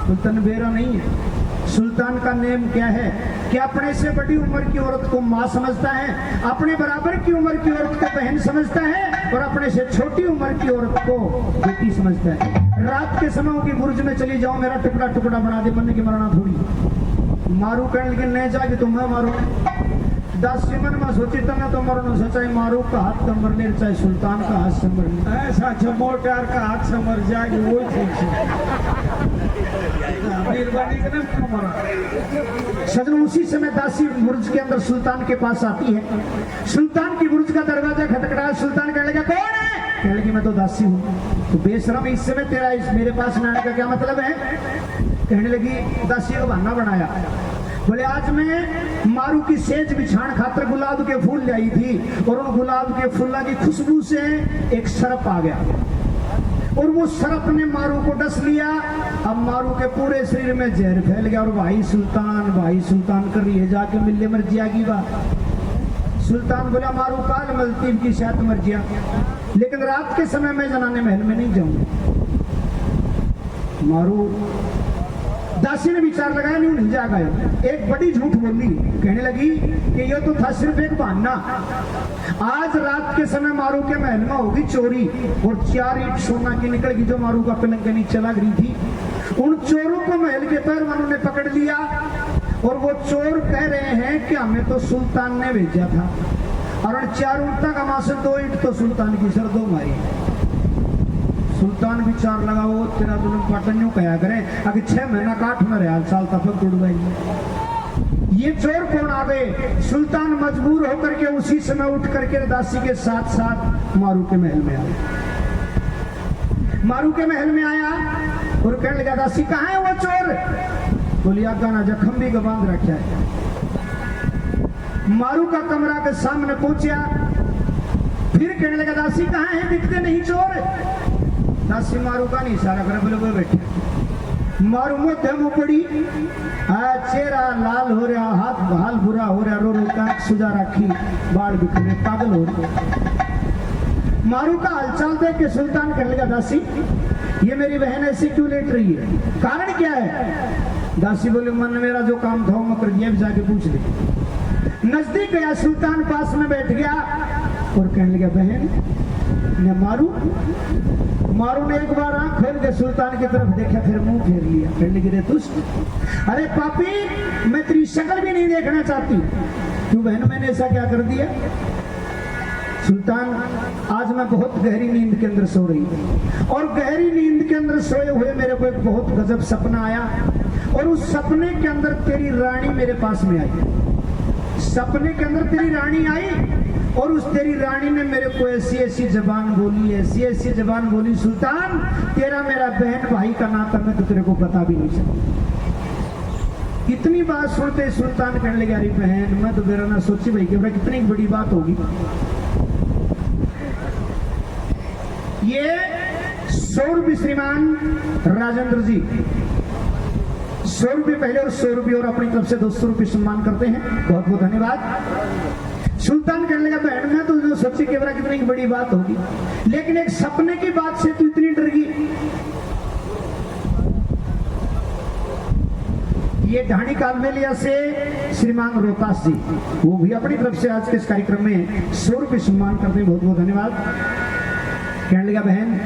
सुल्तान बेरा नहीं है। सुल्तान का नेम क्या है कि अपने से बड़ी उम्र की औरत को माँ समझता है, अपने बराबर की उम्र की औरत को बहन समझता है, और अपने से छोटी उम्र की औरत को बेटी समझता है। रात के समय की बुर्ज में चली जाओ, मेरा टुकड़ा टुकड़ा बना दे, मन की मरना थोड़ी। मारू कहने लगे नहीं जाएगी तो मैं मारू। दासी मन में सोची तने तो मरना सोचा, मारू का हाथ संभर ले, चाहे सुल्तान का हाथ संभर ले, ऐसा चमोटार का हाथ से मर जाएगी वो ठीक है। सजन उसी समय दासी बुर्ज के अंदर सुल्तान के पास आती है। सुल्तान की बुर्ज का दरवाजा खटखटाया, सुल्तान कहने लगा कौन है? कहने लगी मैं तो दासी हूँ। तो बेशरम इस समय तेरा इस मेरे पास में आने का क्या मतलब है? कहने लगी दासी को बहाना बनाया, बोले आज मैं मारू की सेज बिछाण खातर गुलाब के फूल लाई थी, और उन गुलाब के फूलों की खुशबू से एक सरप आ गया, और वो सरप ने मारू को डस लिया। अब मारू के पूरे शरीर में जहर फैल गया, और भाई सुल्तान कर रही है, जाके मिलने मर जाएगी बात। सुल्तान बोला मारू काल मलतीब की शायद मर गया, लेकिन रात के समय मैं जनाने महल में नहीं जाऊंगा। मारू दासी ने विचार लगाया, नहीं जाएगा, एक बड़ी झूठ बोली, कहने लगी कि ये तो था सिर्फ एक बहाना। आज रात के समय मारू के महल में होगी चोरी, और 4 ईंट सोना की निकल गई जो मारू का पलंग के नीचे लग रही थी। उन चोरों को महल के पैरवानों ने पकड़ लिया, और वो चोर कह रहे हैं कि हमें तो सुल्तान ने भेजा था, और उन 4 ऊँटा का मासे 2 ईंट तो सुल्तान की सर 2 मारी। सुल्तान विचार लगा वो तेरा दुल्हन पाटन कहा करे, अगर 6 महीना काट में रहा साल तक टूट गई। ये चोर कौन आ गए? सुल्तान मजबूर होकर के उसी समय उठ करके दासी के साथ साथ मारू के महल में आया। मारू के महल में आया और कहने लगा दासी कहाँ है वो चोर? बोली आगा ना जखम भी बांध रखा है। मारू का कमरा के सामने पहुंचा, फिर कहने लगा दासी कहाँ है, दिखते नहीं चोर। दासी मारू का नहीं इशारा करे, बोले वो बैठे। मारू मोटे मुंह पड़ी, चेहरा लाल हो रहा, हाथ हाल बुरा हो रहा, रो रो कांख सुजा रखी, बाल बिखरे, पागल हो रहे। मारू का हालचाल देख के सुल्तान कहने लगा दासी ये मेरी बहन ऐसी क्यों लेट रही है, कारण क्या है? दासी बोले मन मेरा जो काम था मैं कर दिया, जाके पूछ ले। नजदीक गया, सुल्तान पास में बैठ गया और कहने लगा बहन ने मारू। मारू ने एक बार आंख खोल के सुल्तान की तरफ देखा, फिर मुंह फेर लिया, कहने लगी रे दुष्ट, अरे पापी मैं तेरी शक्ल भी नहीं देखना चाहती, तू बहन मैंने ऐसा क्या कर दिया? सुल्तान आज मैं बहुत गहरी नींद के अंदर सो रही थी, और गहरी नींद के अंदर सोए हुए मेरे को एक बहुत गजब सपना आया, और उस सपने के अंदर तेरी रानी मेरे पास में आई। सपने के अंदर तेरी रानी आई, और उस तेरी रानी ने मेरे को ऐसी ऐसी जबान बोली, ऐसी ऐसी जबान बोली, सुल्तान तेरा मेरा बहन भाई का नाता मैं तो तेरे को बता भी नहीं सकती। इतनी बात सुनते सुल्तान कहने लगे अरे बहन मैं तो मेरा ना सोची भाई कि कितनी बड़ी बात होगी। ये 100 रुपये श्रीमान राजेंद्र जी 100 रुपये पहले और 100 रुपये और अपनी तरफ से 200 रुपये सम्मान करते हैं, बहुत बहुत धन्यवाद। सुल्तान कहने लगा बहन मैं तो सोची कि कितनी बड़ी बात होगी, लेकिन एक सपने की बात से तू इतनी डर गई। ये ढाणी कालवेलिया से श्रीमान रोहतास जी, वो भी अपनी तरफ से आज के इस कार्यक्रम में 100 रुपये सम्मान करते हैं, बहुत बहुत धन्यवाद। कहने लगा बहन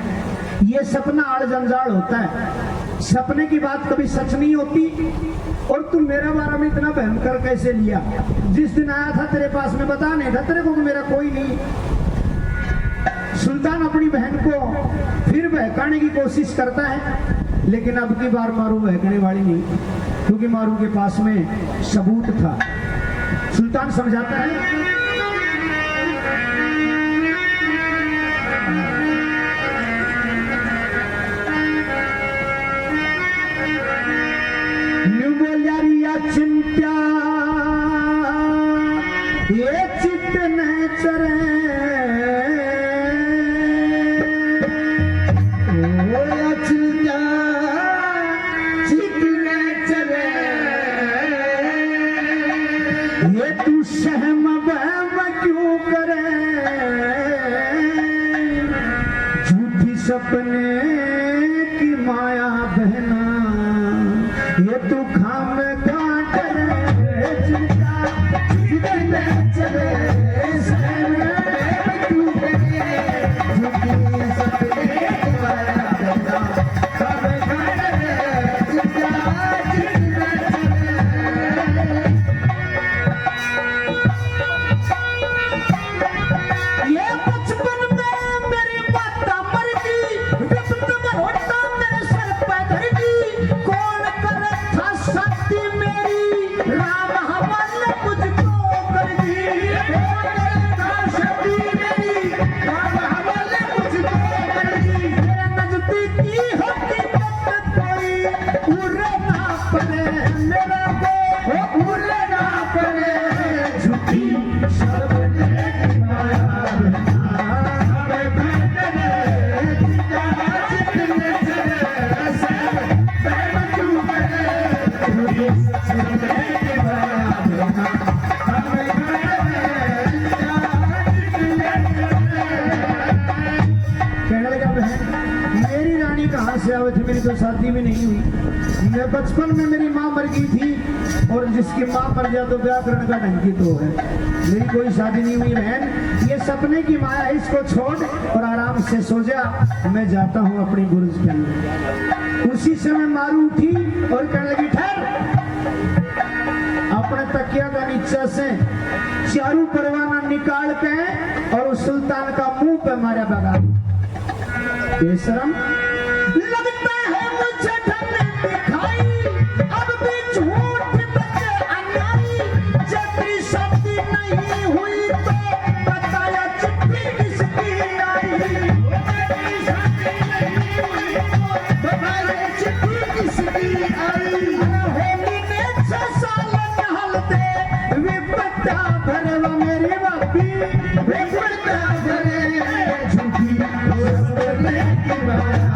ये सपना आड़ जंजाल होता है, सपने की बात कभी सच नहीं होती। और तू मेरा बारे में इतना बहम कर कैसे लिया? जिस दिन आया था तेरे पास में बता नहीं था तेरे को कि मेरा कोई नहीं। सुल्तान अपनी बहन को फिर बहकाने की कोशिश करता है, लेकिन अब की बार मारू बहकने वाली नहीं, क्योंकि मारू के पास में सबूत था। सुल्तान समझाता है, चिंत्या ये चित्त न चरे, ओ चिंत्या चित्त न चरे, ये तू सहम बहम क्यों करे, झूठी सपने की माया बहना, ये तू खाम मेरी तो शादी भी नहीं हुई। मैं बचपन में मेरी माँ मर गई थी, और जिसकी माँ मर जाए तो व्याकरण का ढंगी तो है। मेरी कोई शादी नहीं हुई बहन, ये सपने की माया है, इसको छोड़ और आराम से सो जा, मैं जाता हूँ अपनी बुर्ज के अंदर। उसी समय मारू उठी और कहने लगी, ठहर। अपने तकिया का नीचे से चारू परवाना निकाल के और उस सुल्तान का मुंह पे मारा बगा। बेशरम लगता है मुझे ढंग दिखाई, अब भी झूठ बचे अन्यायी, जबरी शादी नहीं हुई तो बताया चिट्ठी किसकी आई, जबरी शादी नहीं हुई तो बताया चिट्ठी किसकी आई, होली में 6 साल नहलते विपत्ता भरे वो मेरी बापी, विपत्ता भरे झूठी सपने की माया।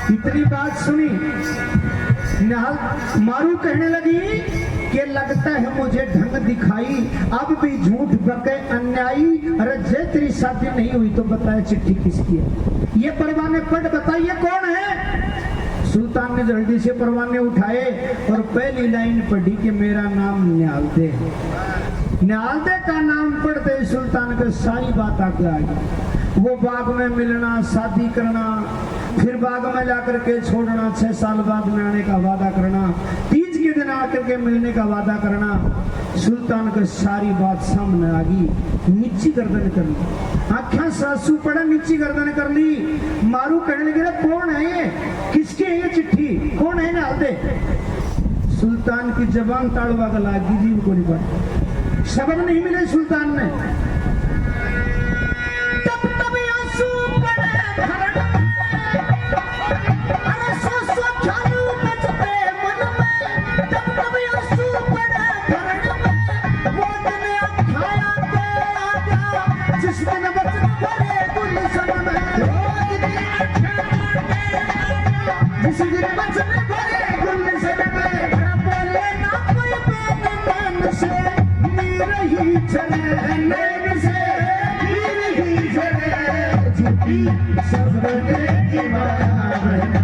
इतनी बात सुनी, मारू कहने लगी कि लगता है मुझे ढंग दिखाई, अब भी झूठ बके अन्यायी, अरे जे तेरी शादी नहीं हुई तो बताया चिट्ठी किसकी है। ये परवाने पढ़, बताइए कौन है। सुल्तान ने जल्दी से परवाने उठाए और पहली लाइन पढ़ी कि मेरा नाम न्यालदे। न्यालदे का नाम पढ़ते सुल्तान को सारी बात आगे आ गई। वो बाग में मिलना, शादी करना, फिर बाग में जाकर के छोड़ना, 6 साल बाद में आने का वादा करना, तीज के दिन आकर के मिलने का वादा करना। सुल्तान को सारी बात सामने आ गई। नीची गर्दन कर ली, आख्या सासू पड़ा, नीची गर्दन कर ली। मारू कहने लगे, कौन है ये, किसकी है ये चिट्ठी, कौन है ना दे। सुल्तान की जबान ताड़वा का लागी, जीव को नहीं पड़ा, शब्द नहीं मिले सुल्तान ने। तब तब आंसू पड़े भरण में, अरे सो ख्याल बचते मन में, तब तब आंसू पड़े भरण में, वो दिन खाया के आ गया जिस दिन बचन भरे गुलशन में, जिस दिन बचन भरे गुलशन में, बोले ना कोई बेन से नीर ही चले, नैन से नीर ही चले। झूठी सपने की माया बहना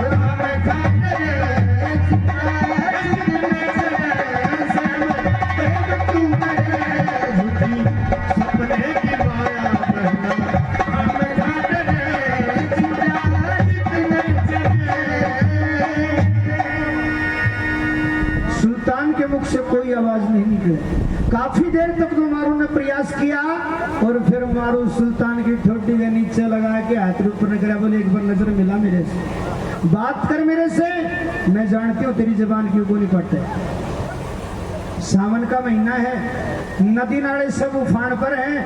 राम खाते रे जितने चले सहमत प्रेम तू करे झूठी सपने की माया बहना राम खाते रे जितने चले। सुल्तान के मुख से कोई आवाज नहीं निकली। काफी देर तक तो मारू ने प्रयास किया और फिर मारू सुल्तान की ठोडी के नीचे लगा के हाथ ऊपर निकला, बोले एक बार नजर मिला मेरे से, बात कर मेरे से, मैं जानती हूँ तेरी जबान क्यों बोली पड़ते। सावन का महीना है, नदी नाले सब उफान पर हैं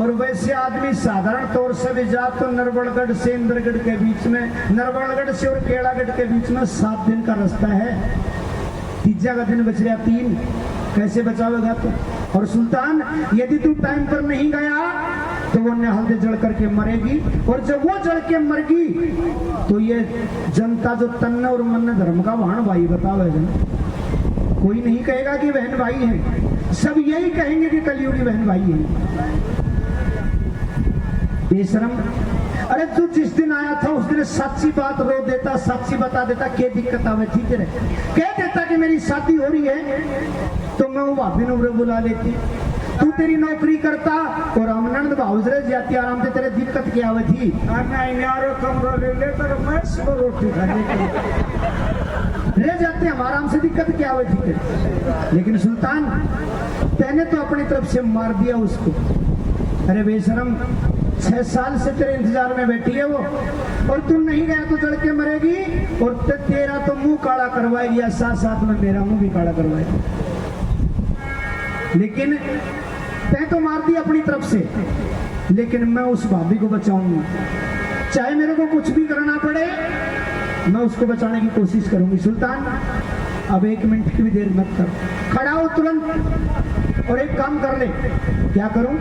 और वैसे आदमी साधारण तौर से भी जा तो नरबड़गढ़ से इंद्रगढ़ के बीच में, नरबड़गढ़ से और केड़ागढ़ के बीच में 7 दिन का रास्ता है। तीजा का दिन बच गया 3, कैसे बचावेगा तू? और सुल्तान यदि तू टाइम पर नहीं गया तो वो निहल जड़ करके मरेगी, और जब वो जड़ के मरगी तो ये जनता जो तन्न और मन धर्म का वाहन भाई बतावे, कोई नहीं कहेगा कि बहन भाई है, सब यही कहेंगे कि कलयुगी बहन भाई है। बेशरम, अरे तू जिस दिन आया था उस दिन सच्ची बात रो देता, सच्ची बता देता, क्या दिक्कत आवे थी तेरे, कह देता कि मेरी शादी हो रही है तो मैं वो भाभी ने बुला लेती, तू तेरी नौकरी करता और हम नंद भावजरे जाती आराम से, तेरे दिक्कत क्या आवे थी? कमरा ले ले तो मैं सुबह रोटी खाने ले जाते हम आराम से, दिक्कत क्या हुई थी? लेकिन सुल्तान तैने तो अपनी तरफ से मार दिया उसको। अरे बेशरम, 6 साल से तेरे इंतजार में बैठी है वो, और तू नहीं गया तो जड़ के मरेगी, और तेरा तो मुंह काला करवाएगी या साथ साथ में मेरा मुंह भी काला करवाएगी। लेकिन तै तो मार दी अपनी तरफ से, लेकिन मैं उस भाभी को बचाऊंगा, चाहे मेरे को कुछ भी करना पड़े, मैं उसको बचाने की कोशिश करूंगी। सुल्तान अब 1 मिनट की भी देर मत कर, खड़ा हो तुरंत और एक काम कर ले। क्या करूं?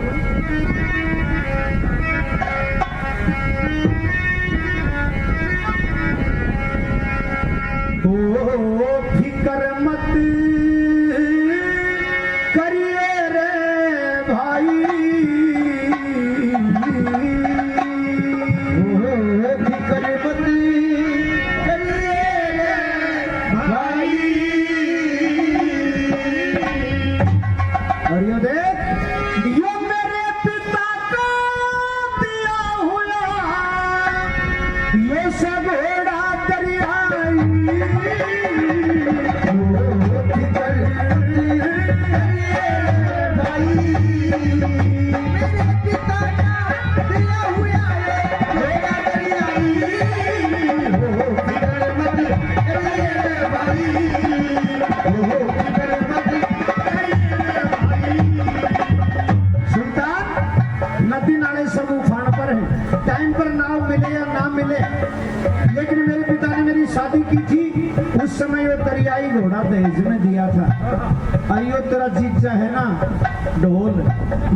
ओ फिकर मत करिए रे भाई, ओ फिकर मत उस समय वो दरियाई घोड़ा दहेज में दिया था। अयो तेरा जीजा है ना ढोल,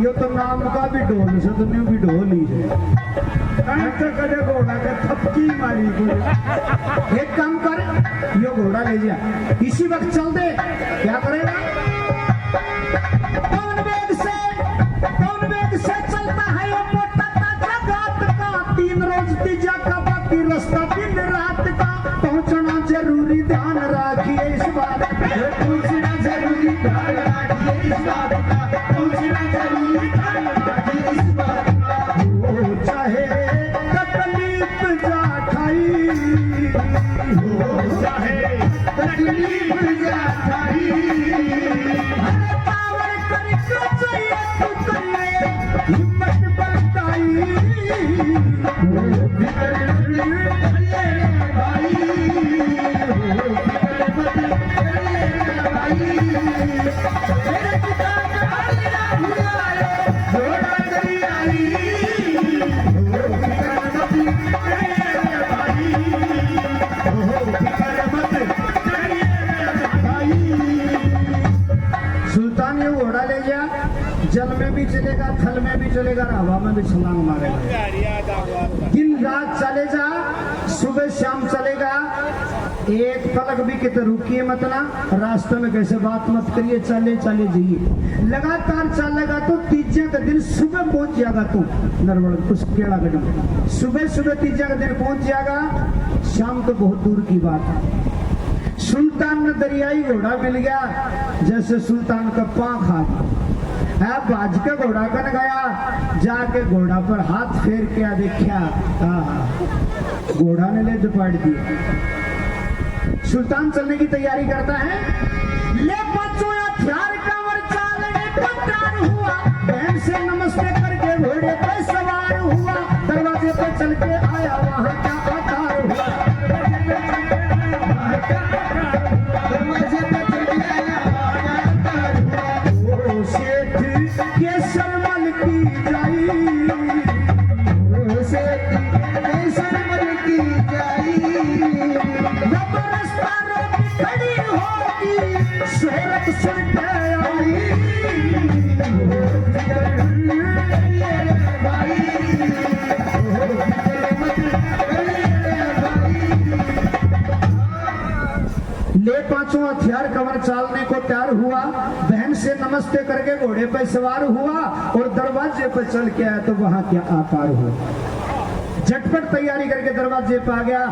यो तो नाम का भी ढोल से, तुमने भी ढोल ही है तो कदे घोड़ा के थपकी मारी को। एक काम कर, यो घोड़ा ले जा, इसी वक्त चल दे। क्या करेगा? कौन वेग से चलता है यो मोटा ताजा घाट का, 3 रोज तीजा का बाकी रास्ता दिन रात का, पहुंचना जरूरी ध्यान रखिए इस बात का, पूछना जरूरी ध्यान रखिए इस बात का, पूछना जरूरी ध्यान रखिए इस बात का। वो चाहे तकलीफ जा खाई, वो चाहे तकलीफ जा खाई, हर पावर करके चाहिए तू करिए हिम्मत बताई, वो फिकर करिए रे भाई, वो फिकर मत करिए रे भाई। मेरे पिता का लिया हुआ है घोड़ा दरियाई, वो फिकर मत करिए रे भाई, वो फिकर मत करिए रे भाई। सुल्तान ये घोड़ा ले जा, जल में भी चलेगा, थल में भी चलेगा, हवा में भी छलांग मारेगा। दिन रात चले जा, सुबह शाम चलेगा, एक पलक भी कितने रुकिए मत ना, रास्ते में कैसे बात मत करिए, चले चले जाइए। लगातार चलेगा तो तीजे का दिन सुबह पहुंच जाएगा तू नरवड़ उस केड़ा गढ़ में। सुबह तीजे का दिन पहुंच जाएगा, शाम तो बहुत दूर की बात है। सुल्तान ने दरियाई घोड़ा मिल गया, जैसे सुल्तान का पांख आ गया, बाज का घोड़ा कन गया, जाके घोड़ा पर हाथ फेर के देखा, घोड़ा ने ले दुपाट दिया। सुल्तान चलने की तैयारी करता है, ले बच्चों हथियार कमर चालने को तैयार हुआ, बहन से नमस्ते करके घोड़े पे सवार हुआ, दरवाजे पे चल के आया वहां का आकार हुआ, दरवाजे पे चल के आया वहां का आकार हुआ। ओ सेठ के सरमल की जाई, ओ सेठ के सरमल की जाई, खड़ी होगी शोरत सुन के आई, ले पांचों हथियार कमर चालने को तैयार हुआ, बहन से नमस्ते करके घोड़े पर सवार हुआ और दरवाजे पर चल के आया तो वहां क्या आकार हुआ। झटपट तैयारी करके दरवाजे पे आ गया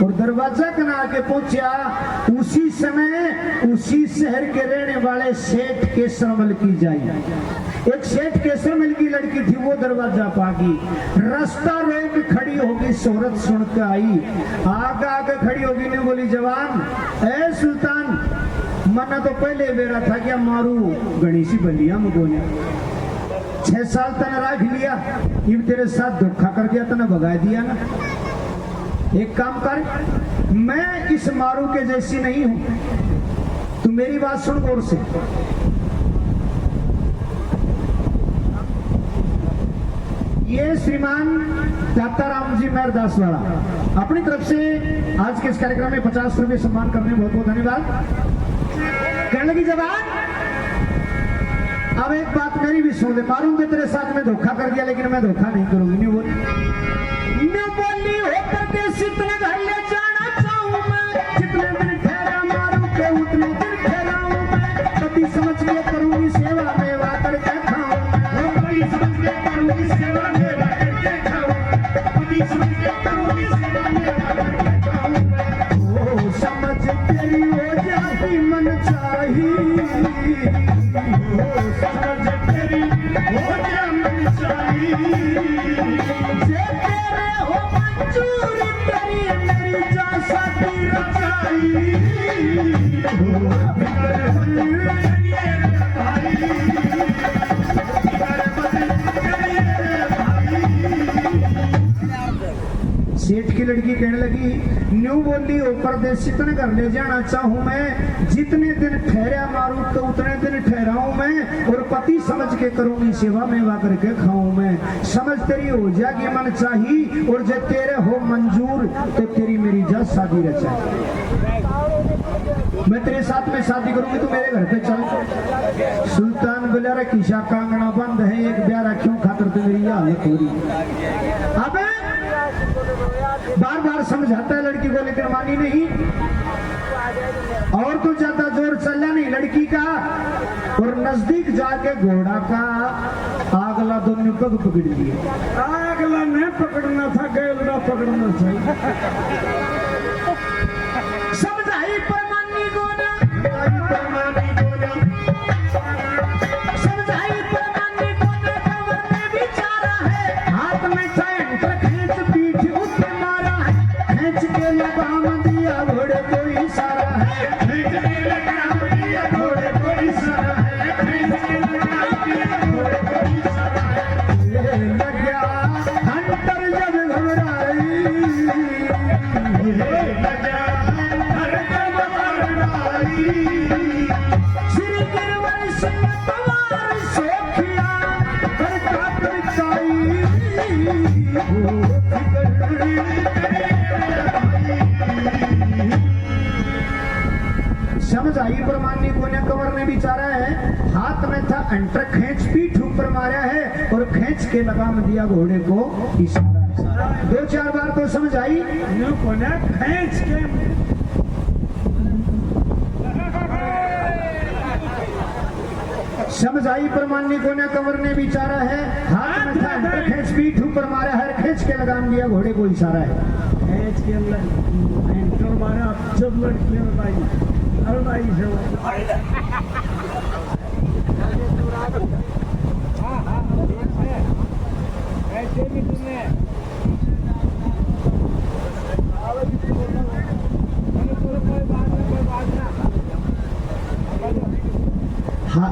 और दरवाजा कना आके पहुंचा। उसी समय उसी शहर के रहने वाले सेठ केसरमल की जाई, एक सेठ केसरमल की लड़की थी, वो दरवाजा पागी, रास्ता रोक खड़ी होगी, शोहरत सुन के आई, आगे आगे खड़ी होगी ने बोली, जवान ए सुल्तान, मना तो पहले बेरा था क्या मारू गणेशी बलिया मुझे 6 साल तने राख लिया, ये तेरे साथ धोखा कर दिया, तने भगा दिया ना। एक काम कर, मैं इस मारू के जैसी नहीं हूं, तू मेरी बात सुन गौर से। ये श्रीमान दाताराम जी मेहरदास वाला अपनी तरफ से आज के इस कार्यक्रम में 50 रुपए सम्मान करने में बहुत बहुत धन्यवाद। कहने लगी, जवान अब एक बात मेरी भी सुन ले, मालूम तो तेरे साथ में धोखा कर दिया, लेकिन मैं धोखा नहीं करूंगी। नहीं बोली हो परदेश इतने घर ले जाना चाहूं मैं, जितने दिन ठहरा मारू के उतने दिन ठहराऊं मैं, पति समझ के करूंगी सेवा मेवा करके खाऊं, पति समझ के करूंगी सेवा मेवा करके खाऊं, पति समझ के करूंगी सेवा मेवा करके खाऊं। ओ समझ तेरी हो जाती मन चाहिए, समझ तेरी हो जा मन चाहिए, जे तेरे हो मंजूर तेरी मेरी जा साथी रचाई, सेठ की लड़की कहने लगी, न्यू बोली ऊपर देश इतने घर ले जाना चाहूं मैं, जितने दिन ठहरा मारू तो उतने दिन ठहराऊं मैं, और पति समझ के करूंगी सेवा मेवा करके खाऊं मैं, समझ तेरी हो जाएगी मन चाहिए, और जब तेरे हो मंजूर तो तेरी मेरी जा शादी रचाई, मैं तेरे साथ में शादी करूंगी, तू मेरे घर पे चल। सुल्तान बोला, रे किसा कांगना बंद है, एक ब्याह क्यों खातर तो मेरी हालत हो रही। अबे बार बार समझाता है लड़की को, लेकिन मानी नहीं, और तो ज्यादा जोर चला नहीं लड़की का, और नजदीक जाके घोड़ा का आगला दोनों पग पकड़ लिए। आगला नहीं पकड़ना था, गैलरा पकड़ना था। समझाई परमानी को ना, समझाई परमानी को ना, कमर में बिचारा है, हाथ में चाय खींच पीठ उठे मारा है, खींच के लगाम दिया घोड़े को इशारा है, खींच के लगाम दिया घोड़े को इशारा है, खींच के लगाम दिया घोड़े को इशारा है। लग गया हंटर जब घबराई, लग गया श्री गिरवर सिंह पवार सोखिया करता करताई, समझ आई परमानी को ने, कंवर ने बिचारा है, हाथ में था अंटर, खींच पीठ ऊपर मारा है और खींच के लगाम दिया घोड़े को इशारा। 2-4 बार तो समझ आई, खींच के समझाई परमानी को ने कंवर ने बिचारा है, हाथ में था एंटर खींच पीठ ऊपर मारा है, खींच के लगाम दिया घोड़े को इशारा है। एज के अंदर एंकर मारा जब लड़कियों भाई अरे भाई सब हाँ,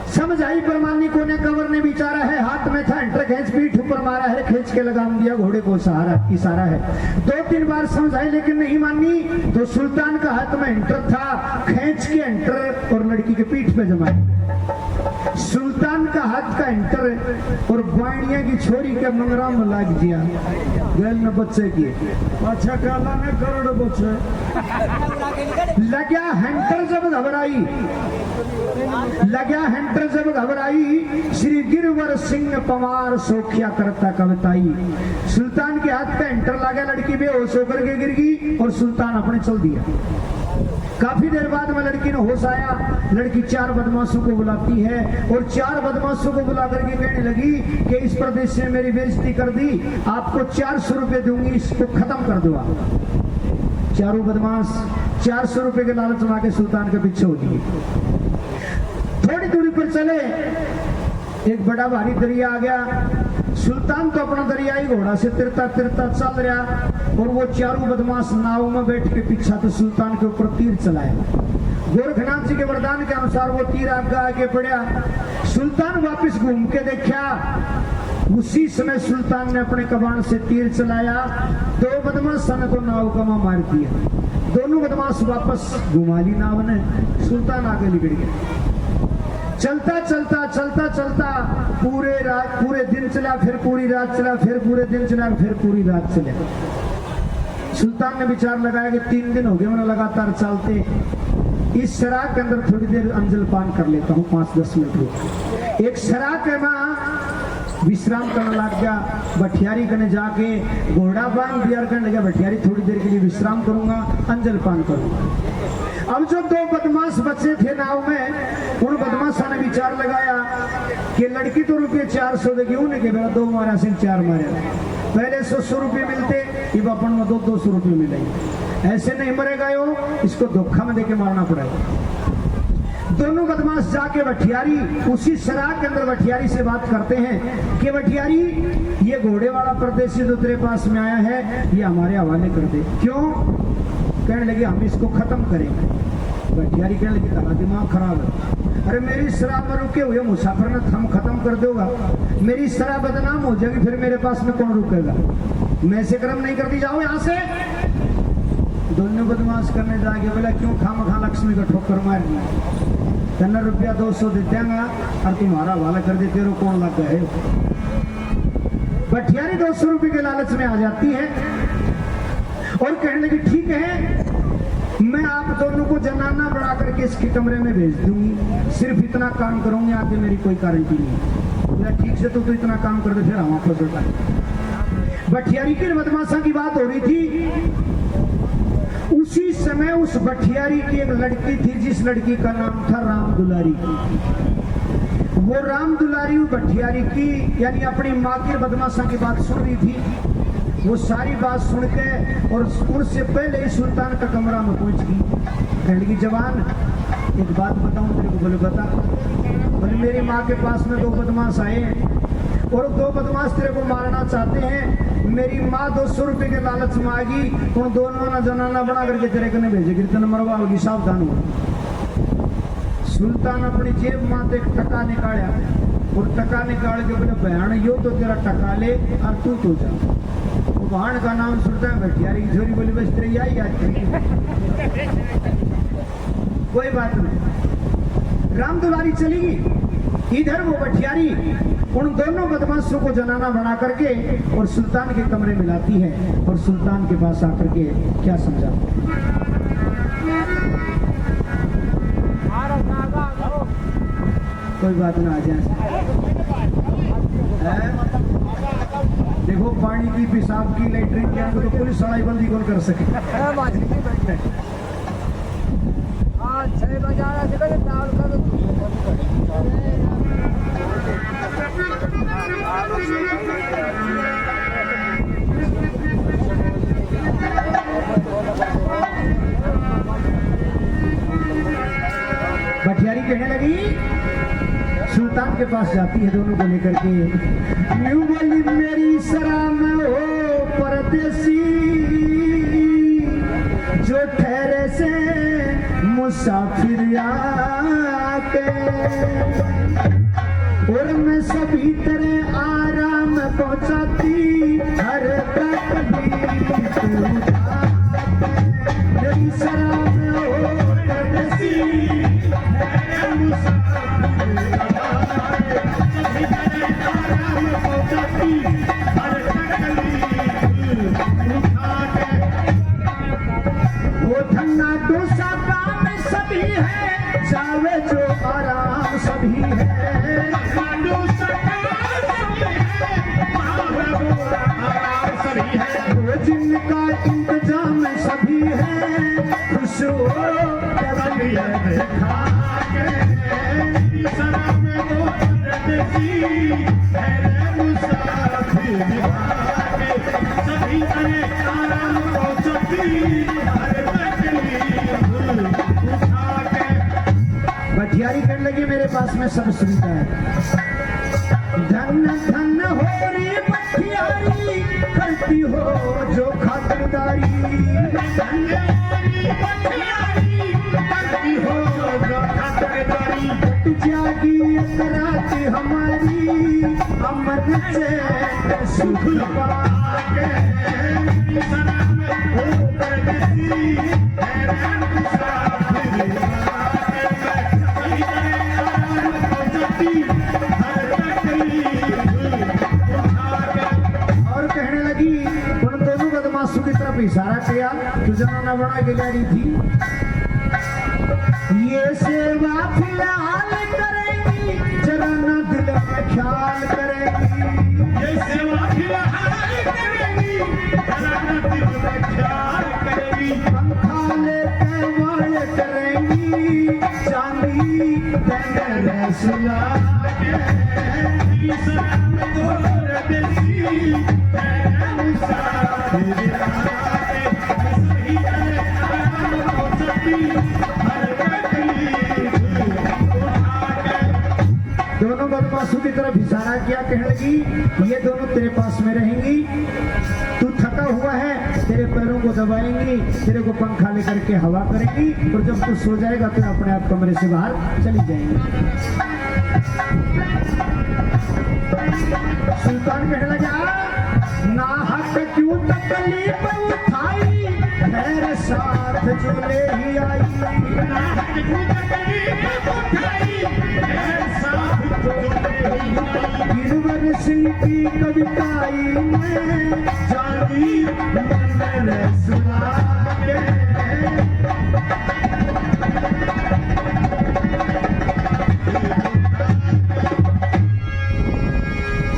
समझ आई परमानी को ने कंवर ने बिचारा है, हाथ में था एंटर खींच पीठ ऊपर मारा है, खींच के लगाम दिया घोड़े को सहारा इशारा है। 2-3 बार समझाई लेकिन नहीं मानी, तो सुल्तान का हाथ में एंटर था, खींच के एंटर और लड़की के पीठ पे जमाई। सुल्तान का हाथ का एंटर और बाणिया की छोरी के मंगरा में लाग दिया, गैल न बच्चे की अच्छा काला ने करोड़ बच्चे लग्या हेंटर जब घबराई, लग्या हेंटर जब घबराई, श्री गिरवर सिंह पवार सोखिया करता कविताई। सुल्तान के हाथ का एंटर लगा, लड़की बेहोश होकर के गिर गई और सुल्तान अपने चल दिया। काफी देर बाद में लड़की ने होश आया, लड़की 4 बदमाशों को बुलाती है और 4 बदमाशों को बुला करके कहने लगी कि इस प्रदेश से मेरी बेइज्जती कर दी, आपको 400 रुपए दूंगी, इसको खत्म कर दो। चारों बदमाश 400 रुपए के लालच में आके सुल्तान के पीछे हो दिए। थोड़ी दूरी पर चले, एक बड़ा भारी दरिया आ गया। सुल्तान तो अपना दरियाई घोड़ा से तिरता तिरता चल रहा और वो चारों बदमाश नाव में बैठ के पीछा तो सुल्तान के ऊपर तीर चलाए। गोरखनाथ जी के वरदान के अनुसार वो तीर आगे पड़ा। सुल्तान वापस घूम के देखा, उसी समय सुल्तान ने अपने कमान से तीर चलाया, 2 बदमाशों ने तो नाव का मार दिया। दोनों बदमाश वापस घुमा ली नाव ने, सुल्तान आगे निकल गया। चलता चलता चलता चलता पूरे दिन चला, फिर पूरी रात चला, फिर पूरे दिन चला, फिर पूरी रात चला। सुल्तान ने विचार लगाया कि 3 दिन हो गए उन्हें लगातार चलते, इस शराब के अंदर थोड़ी देर अंजल पान कर लेता हूँ 5-10 मिनट रुक। एक शराब के मां विश्राम करने लग गया। भटियारी करने जाके घोड़ा बांध दिया, करने लगा भटियारी थोड़ी देर के लिए विश्राम करूंगा, अंजल पान करूंगा। अब जो 2 बदमाश बचे थे नाव में, उन बदमाशों ने विचार लगाया कि लड़की तो रुपये 400 देगी, उन्हें बेटा 2 मारा सिंह 4 मारे, पहले 100 रुपये मिलते, अब अपन में 200 रुपये मिलेंगे, ऐसे नहीं मरेगा यो, इसको धोखा में देके मारना पड़ेगा। दोनों बदमाश जाके भटियारी, उसी शराब के अंदर भटियारी से बात करते हैं कि भटियारी ये घोड़े वाला परदेसी जो तेरे पास में आया है, ये हमारे हवाले कर दे। क्यों? कहने लगे हम इसको खत्म करेंगे। भटियारी कहने लगी तेरा दिमाग खराब है, अरे मेरी शराब में रुके हुए मुसाफिर ने हम खत्म कर दोगा, मेरी शराब बदनाम हो जाएगी, फिर मेरे पास में कौन रुकेगा, मैं से कर्म नहीं करती, जाओ यहाँ से। दोनों बदमाश करने जाके बोला क्यों खामखा लक्ष्मी का ठोकर मार दिया, 10 रुपया 200 दे देंगा और तुम्हारा हवाला कर दे, तेरे कौन लग गए। भटियारी 200 रुपये के लालच में आ जाती है और कहने लगी ठीक है, मैं आप दोनों को जनाना बना करके इसके कमरे में भेज दूंगी, सिर्फ इतना काम करूंगी, आगे मेरी कोई गारंटी नहीं। बोला ठीक से, तो इतना काम कर दे, फिर हम आपको देता। भटियारी की बदमाशा की बात हो रही थी, उसी समय उस भटियारी की एक लड़की थी, जिस लड़की का नाम था राम दुलारी। वो राम दुलारी भटियारी की यानी अपनी माँ की बदमाशा की बात सुन रही थी। वो सारी बात सुन के और उनसे पहले ही सुल्तान का कमरा में पहुंच गई। कहने लगी जवान एक बात बताऊं तेरे को। बोले बता। बोले मेरी माँ के पास में 2 बदमाश आए और 2 बदमाश तेरे को मारना चाहते हैं, मेरी माँ 200 रुपये के लालच में आएगी, उन दोनों ना जनाना बना करके तेरे कने भेजेगी, तेने मरवा होगी, सावधान हो। सुल्तान अपनी जेब में एक टका निकाला और टका निकाल के बोले बहन यो तो तेरा टका ले और तू तो जा। बहन का नाम सुनता है भटियारी की छोरी, बोली बस तेरी आई याद कोई बात नहीं। राम दुलारी चली गई, इधर वो भटियारी उन दोनों बदमाशों को जनाना बना करके और सुल्तान के कमरे में लाती है और सुल्तान के पास आकर के क्या समझाती है। कोई बात ना आ जाए। देखो पानी की, पेशाब की, लेटरिन की आग तो पुलिस सड़ाई बंदी कौन कर सके। 6 बजे भटियारी कहने लगी, सुल्तान के पास जाती है दोनों को लेकर के, यूं बोली मेरी सराम हो परदेसी, जो ठहरे से मुसाफिर आके, और मैं सभी तरह आराम पहुंचाती, हर तकलीफ उठाके, मेरी सराम हो परदेसी, वो ठंडा डोसा काम सभी है, चावे जो आराम सभी है, वो जिनका इंतजाम सभी है, खुश हो सभी है खा भटियारी करने लगी, मेरे पास में सब सुविधा है, धन धन हो रे भटियारी, करती हो जो खातिरदारी, करती हो जो खातिरदारी, कट जागी एक रात हमारी, अमन से सुख पाके, हो परदेसी और कहने लगी, उन दोनों बदमाशों की तरफ इशारा किया जो जनाना बना के जा रही थी, ये सेवा फिलहाल करेंगी, जरा ना दिल में ख्याल करेंगी, ये सेवा फिलहाल करेंगी, जरा ना दिल में ख्याल करेंगी, पंखा लेके वाले करेंगी, चांदी देंगे सुला दोनों बदमाशों की तरफ इशारा किया, कहने लगी ये दोनों तेरे पास में रहेंगी, तू थका हुआ है, तेरे पैरों को दबाएंगी, तेरे को पंखा लेकर के हवा करेंगी, और जब तू सो जाएगा तो अपने आप कमरे से बाहर चली जाएंगी। सुल्तान कहने लगा, ना हक क्यों तकलीफ उठाई, मेरे साथ जो ले ही आई, ना हक क्यों तकलीफ उठाई, मेरे साथ जो ले ही आई, गिरवर सिंह की कविताई में जानी मैंने सुना के,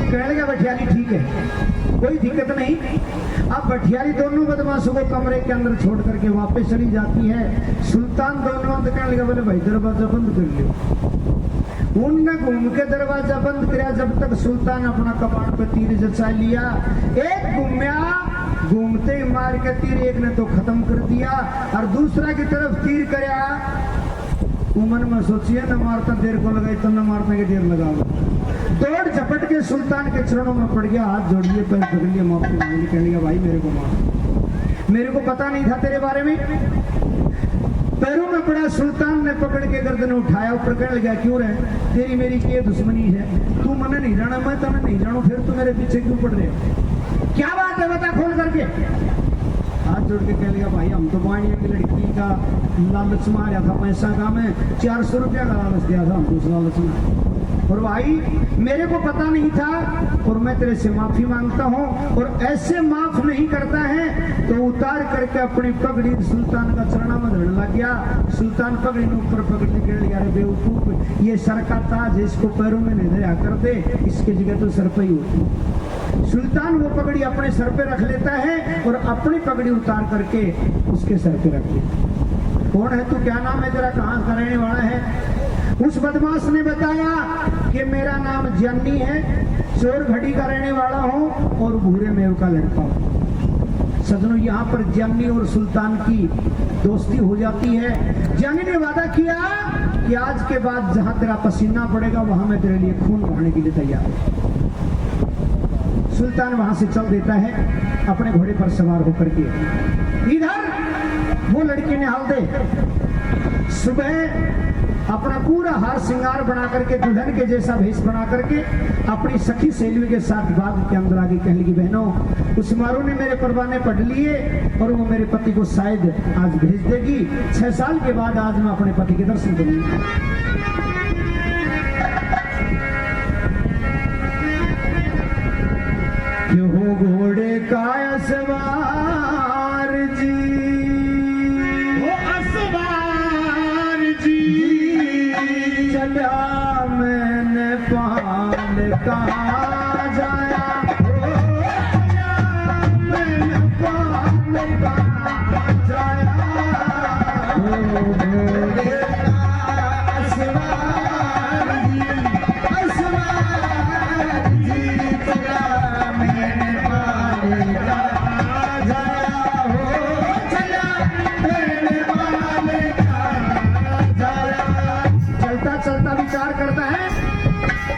कहने लगा भटियारी ठीक है, कोई दिक्कत नहीं। अब भटियारी दोनों बदमाशों को कमरे के अंदर छोड़ करके वापस चली जाती है। सुल्तान दोनों कहने लगा, बोले भाई दरवाजा बंद कर लियो। उनने घूम के दरवाजा बंद किया, जब तक सुल्तान अपना कपाट पे तीर जचा लिया, एक घूमया, घूमते ही मार के तीर एक ने तो खत्म कर दिया, और दूसरा की तरफ तीर करया, उमन में सोचिए न मारता देर को लगाई तो न मारने के देर लगाओ, दौड़ झपट के सुल्तान के चरणों में पड़ गया, हाथ जोड़िए, पैर पकड़ लिए, माफी मांग ली, कहने लगा भाई मेरे को मार, मेरे को पता नहीं था तेरे बारे में। पैरों में पड़ा, सुल्तान ने पकड़ के गर्दन उठाया, ऊपर कहने लगा क्यों रहे, तेरी मेरी की दुश्मनी है, तू मने नहीं जाना, मैं तुम्हें नहीं जानू, फिर तू मेरे पीछे क्यों पड़ रहे हो, क्या बात है बता खोल करके। हाथ जोड़ के कह लिया भाई हम तो बाणिया की लड़की का लालच मारा था, पैसा का मैं 400 रुपया का लालच दिया था हमको उस लालच में, और भाई मेरे को पता नहीं था, और मैं तेरे से माफी मांगता हूँ, और ऐसे माफ नहीं करता है तो उतार करके अपनी पगड़ी सुल्तान का चरणा में धरने लग गया। सुल्तान पगड़ी में ऊपर पकड़ के कहने लगा, अरे बेवकूफ, ये सर का ताज है, इसको पैरों में नहीं धरा कर दे, इसकी जगह तो सर पे ही होती। सुल्तान वो पगड़ी अपने सर पे रख लेता है और अपनी पगड़ी उतार करके उसके सर पे रख लेता। कौन है तू, क्या नाम है तेरा, कहाँ का रहने वाला है। उस बदमाश ने बताया कि मेरा नाम जन्नी है, चोर घड़ी का रहने वाला हूं और भूरे मेव का लड़का हूं। सजनों, यहाँ पर जन्नी और सुल्तान की दोस्ती हो जाती है। जन्नी ने वादा किया कि आज के बाद जहां तेरा पसीना पड़ेगा वहां मैं तेरे लिए खून बहाने के लिए तैयार हूं। सुल्तान वहां से चल देता है अपने घोड़े पर सवार होकर के। इधर वो लड़की ने हाल दे सुबह अपना पूरा हार श्रृंगार बना करके दुल्हन के जैसा भेष बना करके अपनी सखी सहेलियों के साथ बाग के अंदर आगे कहने लगी, बहनों उस मारू ने मेरे परवाने पढ़ लिए और वो मेरे पति को शायद आज भेज देगी। 6 साल के बाद आज मैं अपने पति के दर्शन करूंगी। क्यों हो घोड़े का सवार जी, चला मैंने पाल कहाँ जाया, मैंने पाल कहाँ जाया, घोड़े का सवार जी, चला मैंने पाल कहाँ जाया, चला मैंने पाल कहाँ जाया। चलता चलता विचार करता है,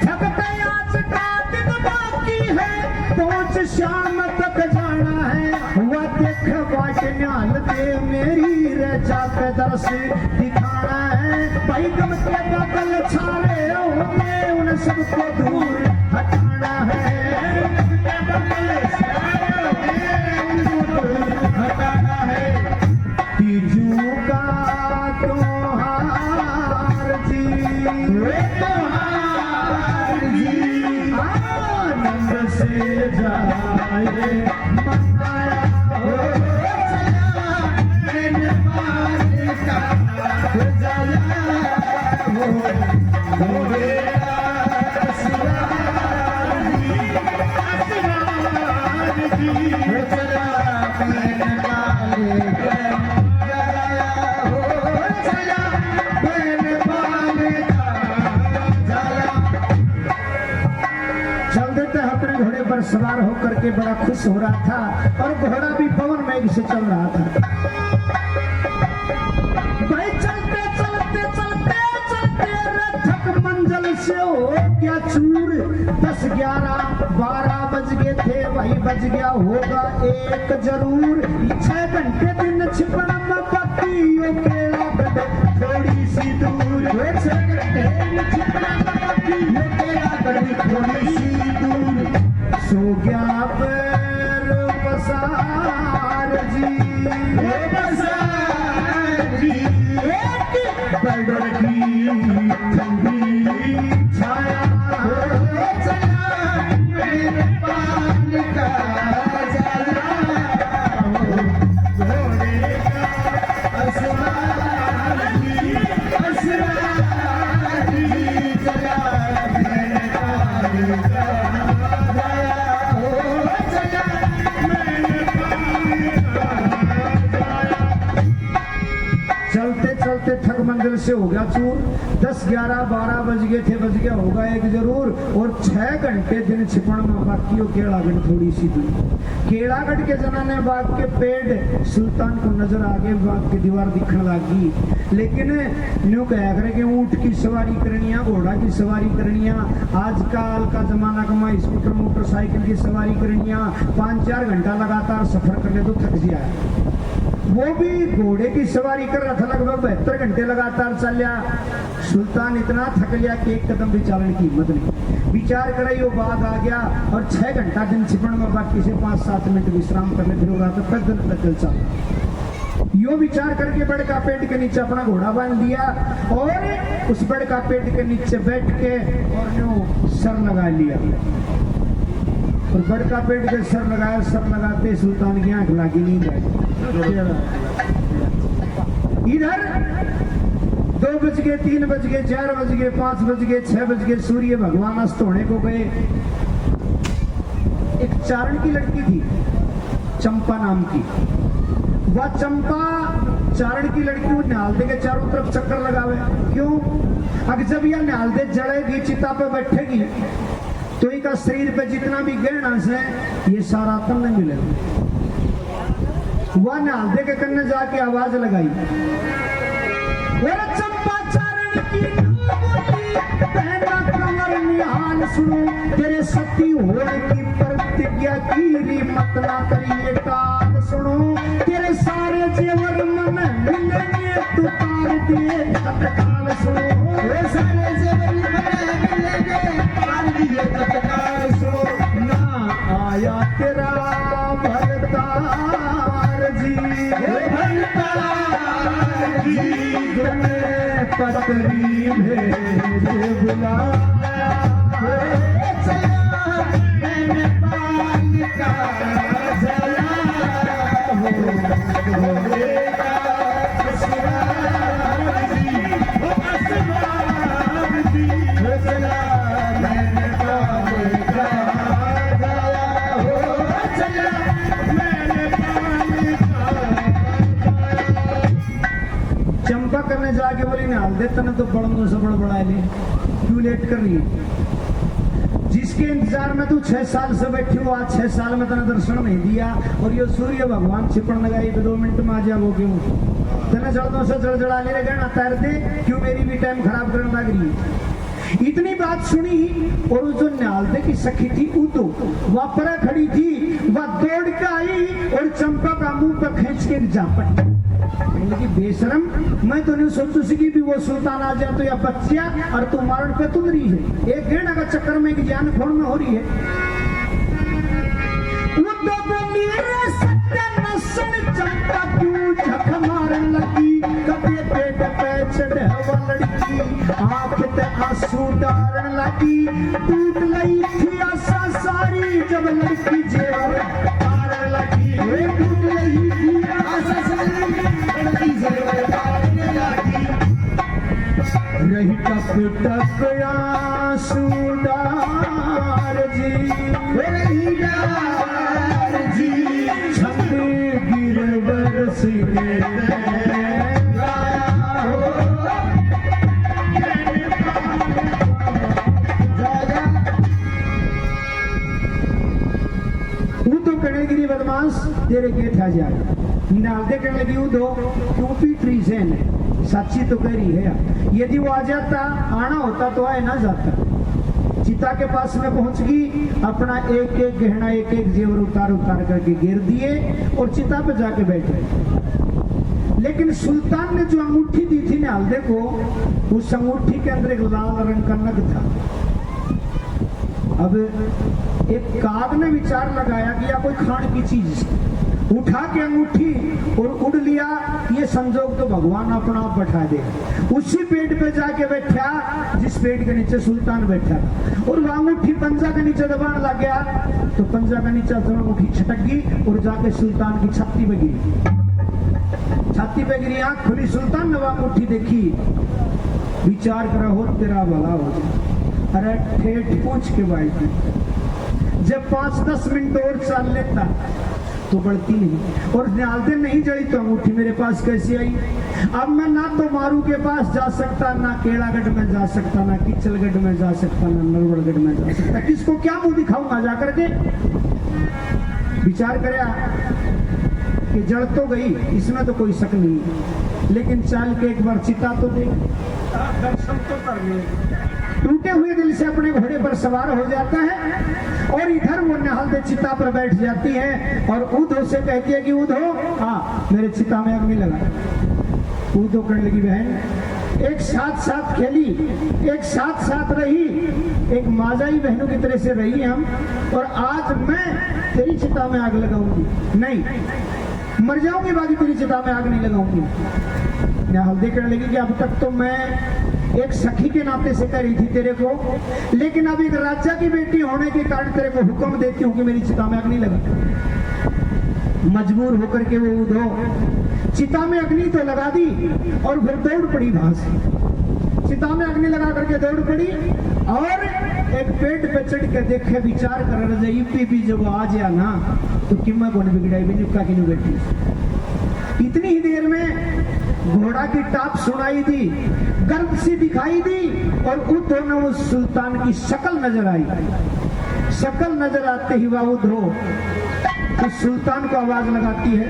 थकते आज का दिन बाकी है, पहुंच शाम तक जाना है, हुआ देख बाट न्याल दे मेरी रजा के दर्श दिखाना है, भाई गम के बदल छाड़े होंगे उन सबको दूर हटाना है, हटाना है। तीजू का त्योहार जी, आनंद से जाए मनाया हो, चला मैंने पाल का जाया हो, घोड़े का सवार जी, चला मैंने पाल का जाया हो, चला मैंने पाल का जाया। चल देते अपने घोड़े पर सवार होकर के बड़ा खुश हो रहा था और घोड़ा भी पवन मेघ से चल रहा था। भाई चलते चलते चलते चलते रथक मंजिल से हो गया चूर, 10, 11, 12 बज गए थे, वही बज गया होगा 1 जरूर। 6 घंटे दिन छिपन में पत्तियों केला गढ़ थोड़ी सी दूर, 6 घंटे दिन छिपन में पत्तियों केला गढ़ थोड़ी सी दूर। सो गया पैर पसार जी, पसार जी, बड़ की ठंडी छाया हो, चला मेरे पाल का जाया हो, घोड़े का सवार जी, असवार जी, चला मेरे पाल का जाया हो, चला मेरे पाल का जाया। चलते चलते थक मंजिल से हो गया चूर, 10, 11, 12 बज गए थे, बज गया होगा 1 जरूर। और 6 घंटे दिन छिपण में बाकी केड़ागढ़ थोड़ी सी दूर। केड़ागढ़ के जनाने बाग के पेड़ सुल्तान को नजर आ गए, बाग की दीवार दिखने लगी। लेकिन न्यू कहा करे कि ऊंट की सवारी करनिया, घोड़ा की सवारी करनिया, आजकल का जमाना कमा स्कूटर मोटरसाइकिल की सवारी करनिया, 5-4 घंटा लगातार सफर करने तो थक गया। वो भी घोड़े की सवारी कर रहा था, लगभग 72 घंटे लगातार चल लिया। सुल्तान इतना थक लिया कि 1 कदम भी चलने की हिम्मत नहीं। विचार करे वो बाग आ गया और 6 घंटा दिन छिपण में बाकी से 5-7 मिनट विश्राम करने फिर रहा था, पैदल चल। यो विचार करके बड़ का पेड़ के नीचे अपना घोड़ा बांध दिया और उस बड़ का पेड़ के नीचे बैठ के और यूं सर लगा लिया। और बड़ का पेड़ के सर लगाया, सर लगाते सुल्तान की आंख लागी नहीं गई। इधर 2 बज गए, 3 बज गए, 4 बज गए, 5 बज गए, 6 बज गए, सूर्य भगवान अस्त होने को गए। एक चारण की लड़की थी, चंपा नाम की, वह चंपा चारण की लड़की वो न्यालदे के चारों तरफ चक्कर लगावे। क्यों? अगर जब यह न्यालदे जड़ेगी, चिता पे बैठेगी, तो इनका शरीर पे जितना भी गहना है ये सारा तन नहीं मिलेगा। वह न्यालदे के कन्ने जाके आवाज लगाई, चंपा चारण की पहना कमर निहाल सुनो, तेरे सती होने की प्रतिज्ञा की मत ना करिए काल सुनो, तेरे सारे जेवर मन मिलेंगे तू तार दिए तत्काल सुनो, तेरे सारे जेवर मन मिलेंगे तार दिए तत्काल सुनो, ना आया तेरा भरतार जी, भरतार जी पतरी भेज बुलाया, चला मैंने पाल का जला हो बेटा असरार जी, हो असरार जी, चला मैंने पाल का जला हो, चला मैंने पाल का। चंपा करने जाके बोली ना दे तने तो बड़ों से बड़ा ले, क्यों लेट कर रही है? जिसके इंतजार में तू 6 साल से बैठी हो, आज 6 साल में तने दर्शन नहीं दिया, और ये सूर्य भगवान छिपण लगाई तो 2 मिनट में आ जा वो क्यों? तने जड़ों से जड़जड़ा ले गए तैर दे, क्यों मेरी भी टाइम खराब करने लग रही है? इतनी बात सुनी और वो जो न्यालदे की सखी थी उतो वह पर खड़ी थी, वह दौड़ के आई और चंपा का मुंह पर खींच के जापट कि बेशरम, मैं तो नहीं सोचू सी कि भी वो सुल्तान आ जाए तो या बच्चिया और तू मारण पे तुल रही है, एक गहना का चक्कर में एक जान खोड़ में हो रही है। वो तो बोली सत्य नसन चंपा क्यों झक मारन लगी, कभी पेट पे चढ़े लड़की आंख ते आंसू डारन लगी, टूट लई थी आशा सारी जब लड़की जेवर पारन लगी, टूट लई थी आशा सारी लड़की जेवर पारन लगी, रही टप टप आंसू डार जी, रही डार जी, छंदे गिरवर सिने गाया हो, गिरी बदमाश तेरे गेट आ जाए नालदे करने लगी दो क्यों पीट रही से ने सच्ची तो कह रही है, यदि वो आ जाता आना होता तो आए ना जाता। चिता के पास में पहुंच गई, अपना एक एक गहना एक एक जेवर उतार उतार करके गिर दिए और चिता पे जाके बैठ गए। लेकिन सुल्तान ने जो अंगूठी दी थी नालदे को, उस अंगूठी के अंदर एक लाल रंग का नग था। अब एक काग ने विचार लगाया कि या कोई खान की चीज, उठा के अंगूठी और उड़ लिया, ये संजोग तो भगवान अपना आप बैठा दे। उसी पेड़ पे जाके बैठा जिस पेड़ के नीचे सुल्तान बैठा था, और वो अंगूठी पंजा के नीचे दबाने लग गया, तो पंजा का नीचे तो अंगूठी छटक गई और जाके सुल्तान की छाती पे गिरी। छाती पे गिरी, आंख खुली, सुल्तान ने वो अंगूठी देखी, विचार करा हो तेरा भला हो जाए। अरे ठेठ पूछ के बैठी, जब 5-10 मिनट और चल लेता तो बढ़ती नहीं, और नालदे नहीं जड़ी तो अंगूठी मेरे पास कैसे आई? अब मैं ना तो मारू के पास जा सकता, ना केड़ागढ़ में जा सकता, ना किचलगढ़ में जा सकता, ना नरवड़गढ़ में जा सकता, किसको क्या मुंह दिखाऊंगा जा करके? विचार करे कि जड़ तो गई, इसमें तो कोई शक नहीं, लेकिन चल के एक बार चिता तो दे, दर्शन तो कर ले। टूटे हुए दिल से अपने घोड़े पर सवार हो जाता है और इधर वो नालदे चिता पर बैठ जाती है और उधो से कहती है कि उधो, हाँ मेरे चिता में अग्नि लगा। उधो करने लगी, बहन एक साथ साथ खेली, एक साथ साथ रही, एक माजाई बहनों की तरह से रही हम, और आज मैं तेरी चिता में आग लगाऊंगी नहीं, मर जाऊंगी, बाकी तेरी चिता में आग नहीं लगाऊंगी। नालदे करने लगी कि अब तक तो मैं एक सखी के नाते से कह रही थी तेरे को, लेकिन अब एक राजा की बेटी होने के कारण तेरे को हुक्म देती हूँ कि मेरी चिता में अग्नि लगा। मजबूर होकर के वो उधो चिता में अग्नि तो लगा दी और फिर दौड़ पड़ी वहां से, चिता में अग्नि लगा करके दौड़ पड़ी और एक पेड़ पे चढ़ के देखे, विचार कर रही पी जब आ जाए ना तो किम्मा को बिगड़ाई भी निपका की नहीं बैठी। इतनी ही देर में घोड़ा की टाप सुनाई दी, गर्द सी दिखाई दी और उस दोनों उस सुल्तान की शक्ल नजर आई। शक्ल नजर आते ही वह उधरो उस सुल्तान को आवाज लगाती है,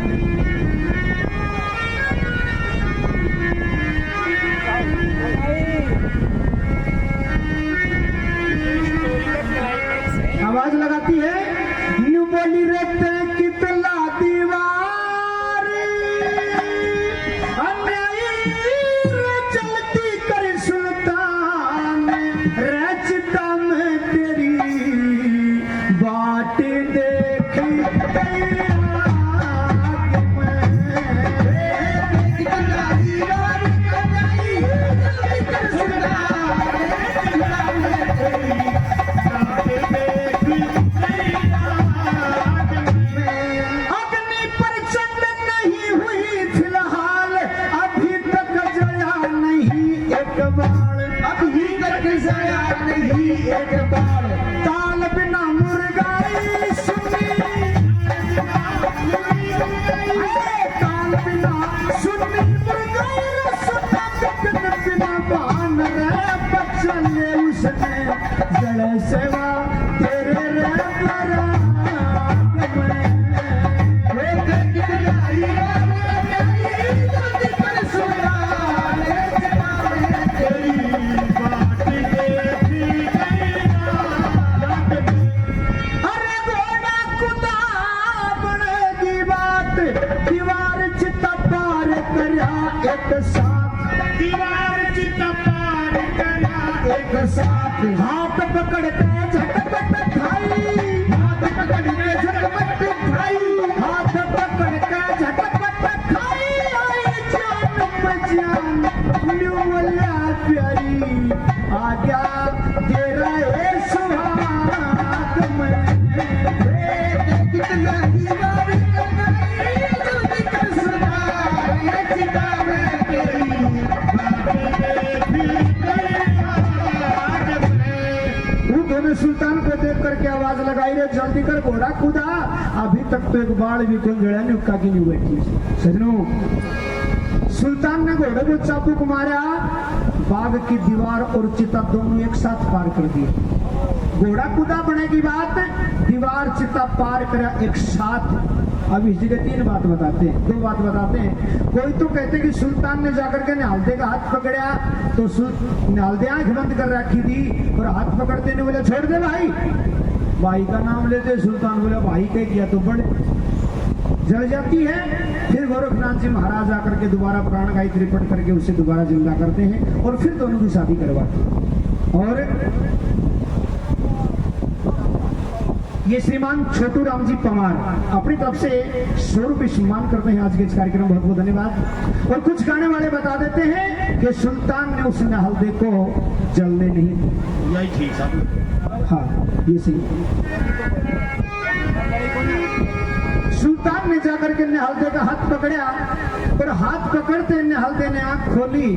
आवाज लगाती है, न्यू बोली रहते कितला दीवार अन्यायी चलती कर सुल्तान रचता में तेरी बाट देखी एक बार ताल बिना मुर्गाई सुनी, ताल बिना सुनी मुर्गाई सुना बिन बिना बहान रे बचले उसने जड़े सेवा तेरे रे साथ हाथ पकड़ के झटपट खाई, हाथ पकड़ के झटपट खाई, हाथ पकड़ के झटपट खाई, आई जान बजान न्यूला प्यारी आ गया तेरा ये सुहाग में कितना ही बार सुल्तान को देख करके आवाज लगाई रे जल्दी कर घोड़ा कूदा, अभी तक तो एक बाढ़ भी कौन जड़ा नहीं उक्का की नहीं बैठी। सजनों, सुल्तान ने घोड़े को चाबुक मारा, बाग की दीवार और चिता दोनों एक साथ पार कर दिए। घोड़ा कूदा बने की बात, दीवार चिता पार करा एक साथ। अब इस जगह तीन बात बताते हैं, दो बात बताते हैं। कोई तो कहते कि सुल्तान ने जाकर के निहालदे का हाथ पकड़ा तो निहालदे आंख बंद कर रखी थी और हाथ पकड़ते ने बोले छोड़ दे भाई, भाई का नाम लेते सुल्तान बोला भाई कह दिया तो बड़े जल जाती है। फिर गोरखनाथ जी महाराज आकर के दोबारा प्राण गायत्री पढ़ करके उसे दोबारा जिंदा करते हैं और फिर दोनों की शादी करवाते हैं। और ये श्रीमान छोटू राम जी पवार अपनी तरफ से 100 रुपये सम्मान करते हैं आज के इस कार्यक्रम, बहुत बहुत धन्यवाद। और कुछ गाने वाले बता देते हैं कि सुल्तान ने उस निहालदे को जलने नहीं दिया। यही ठीक साहब, हाँ ये सही। सुल्तान ने जाकर के निहालदे का हाथ पकड़ा और हाथ पकड़ते निहालदे ने आंख खोली,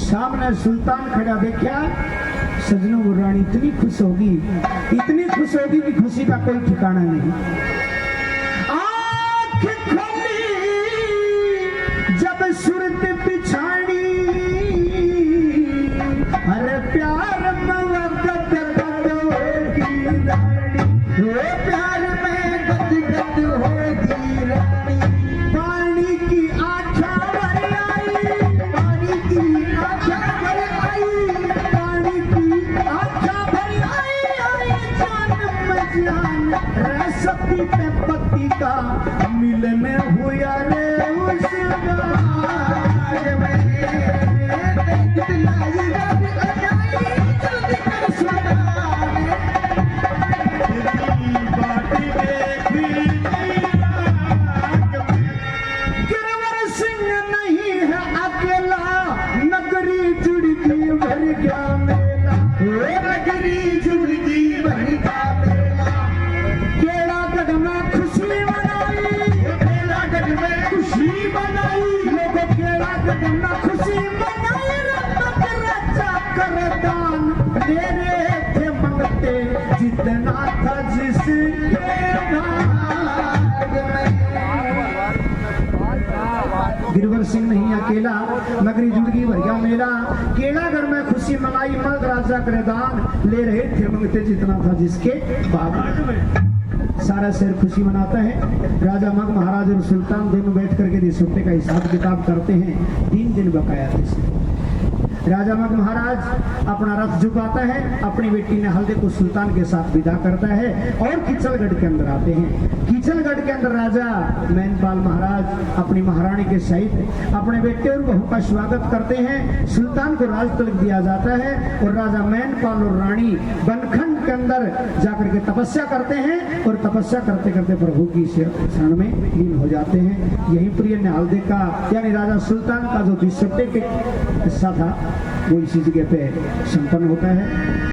सामने सुल्तान खड़ा देखा। सजनों, वो रानी इतनी खुश होगी कि खुशी का कोई ठिकाना नहीं। आँख खोली जब सूरत पिछाड़ी, अरे प्यार में गद गद होगी रानी, प्यार में गद गद होगी रानी। पानी की आँखा भर आई, पानी की आँखा भर आई, पानी की आँखा भर आई, जान रसती पे पति का मिलने हुआ रे उस बाग में। गिरवर सिंह नहीं है अकेला, नगरी जुड़ती भर गया मेला, नगरी जुड़ती भर गया खुशी मनाई, खुशी मनाई, लोगों केड़ा गन्ना खुशी मनाई। रब रचा कर दान मेरे थे मंगते जितना था जिसके भाग में। अमर सिंह नहीं अकेला, नगरी जुड़गी भरिया मेला। केलागढ़ में खुशी मनाई, मर्द राजा करे दान, ले रहे थे मंगते जितना था जिसके बाद। सारा शहर खुशी मनाता है। राजा मग महाराज और सुल्तान दोनों बैठ करके रिश्ते का हिसाब किताब करते हैं। 3 दिन बकाया थे। राजा मग महाराज अपना रथ झुकाता है, अपनी बेटी ने हल्दे को सुल्तान के साथ विदा करता है और किचलगढ़ के अंदर आते हैं। किचलगढ़ के अंदर राजा मैनपाल महाराज अपनी महारानी के सहित अपने बेटे और बहू का स्वागत करते हैं। सुल्तान को राज तिलक दिया जाता है और राजा मैनपाल और रानी बनखंड के अंदर जाकर के तपस्या करते हैं और तपस्या करते करते प्रभु की शरण में लीन हो जाते हैं। यही प्रिय हल्दे का यानी राजा सुल्तान का जो 20 के किस्सा था वो इसी जगह पे संपन्न होता है।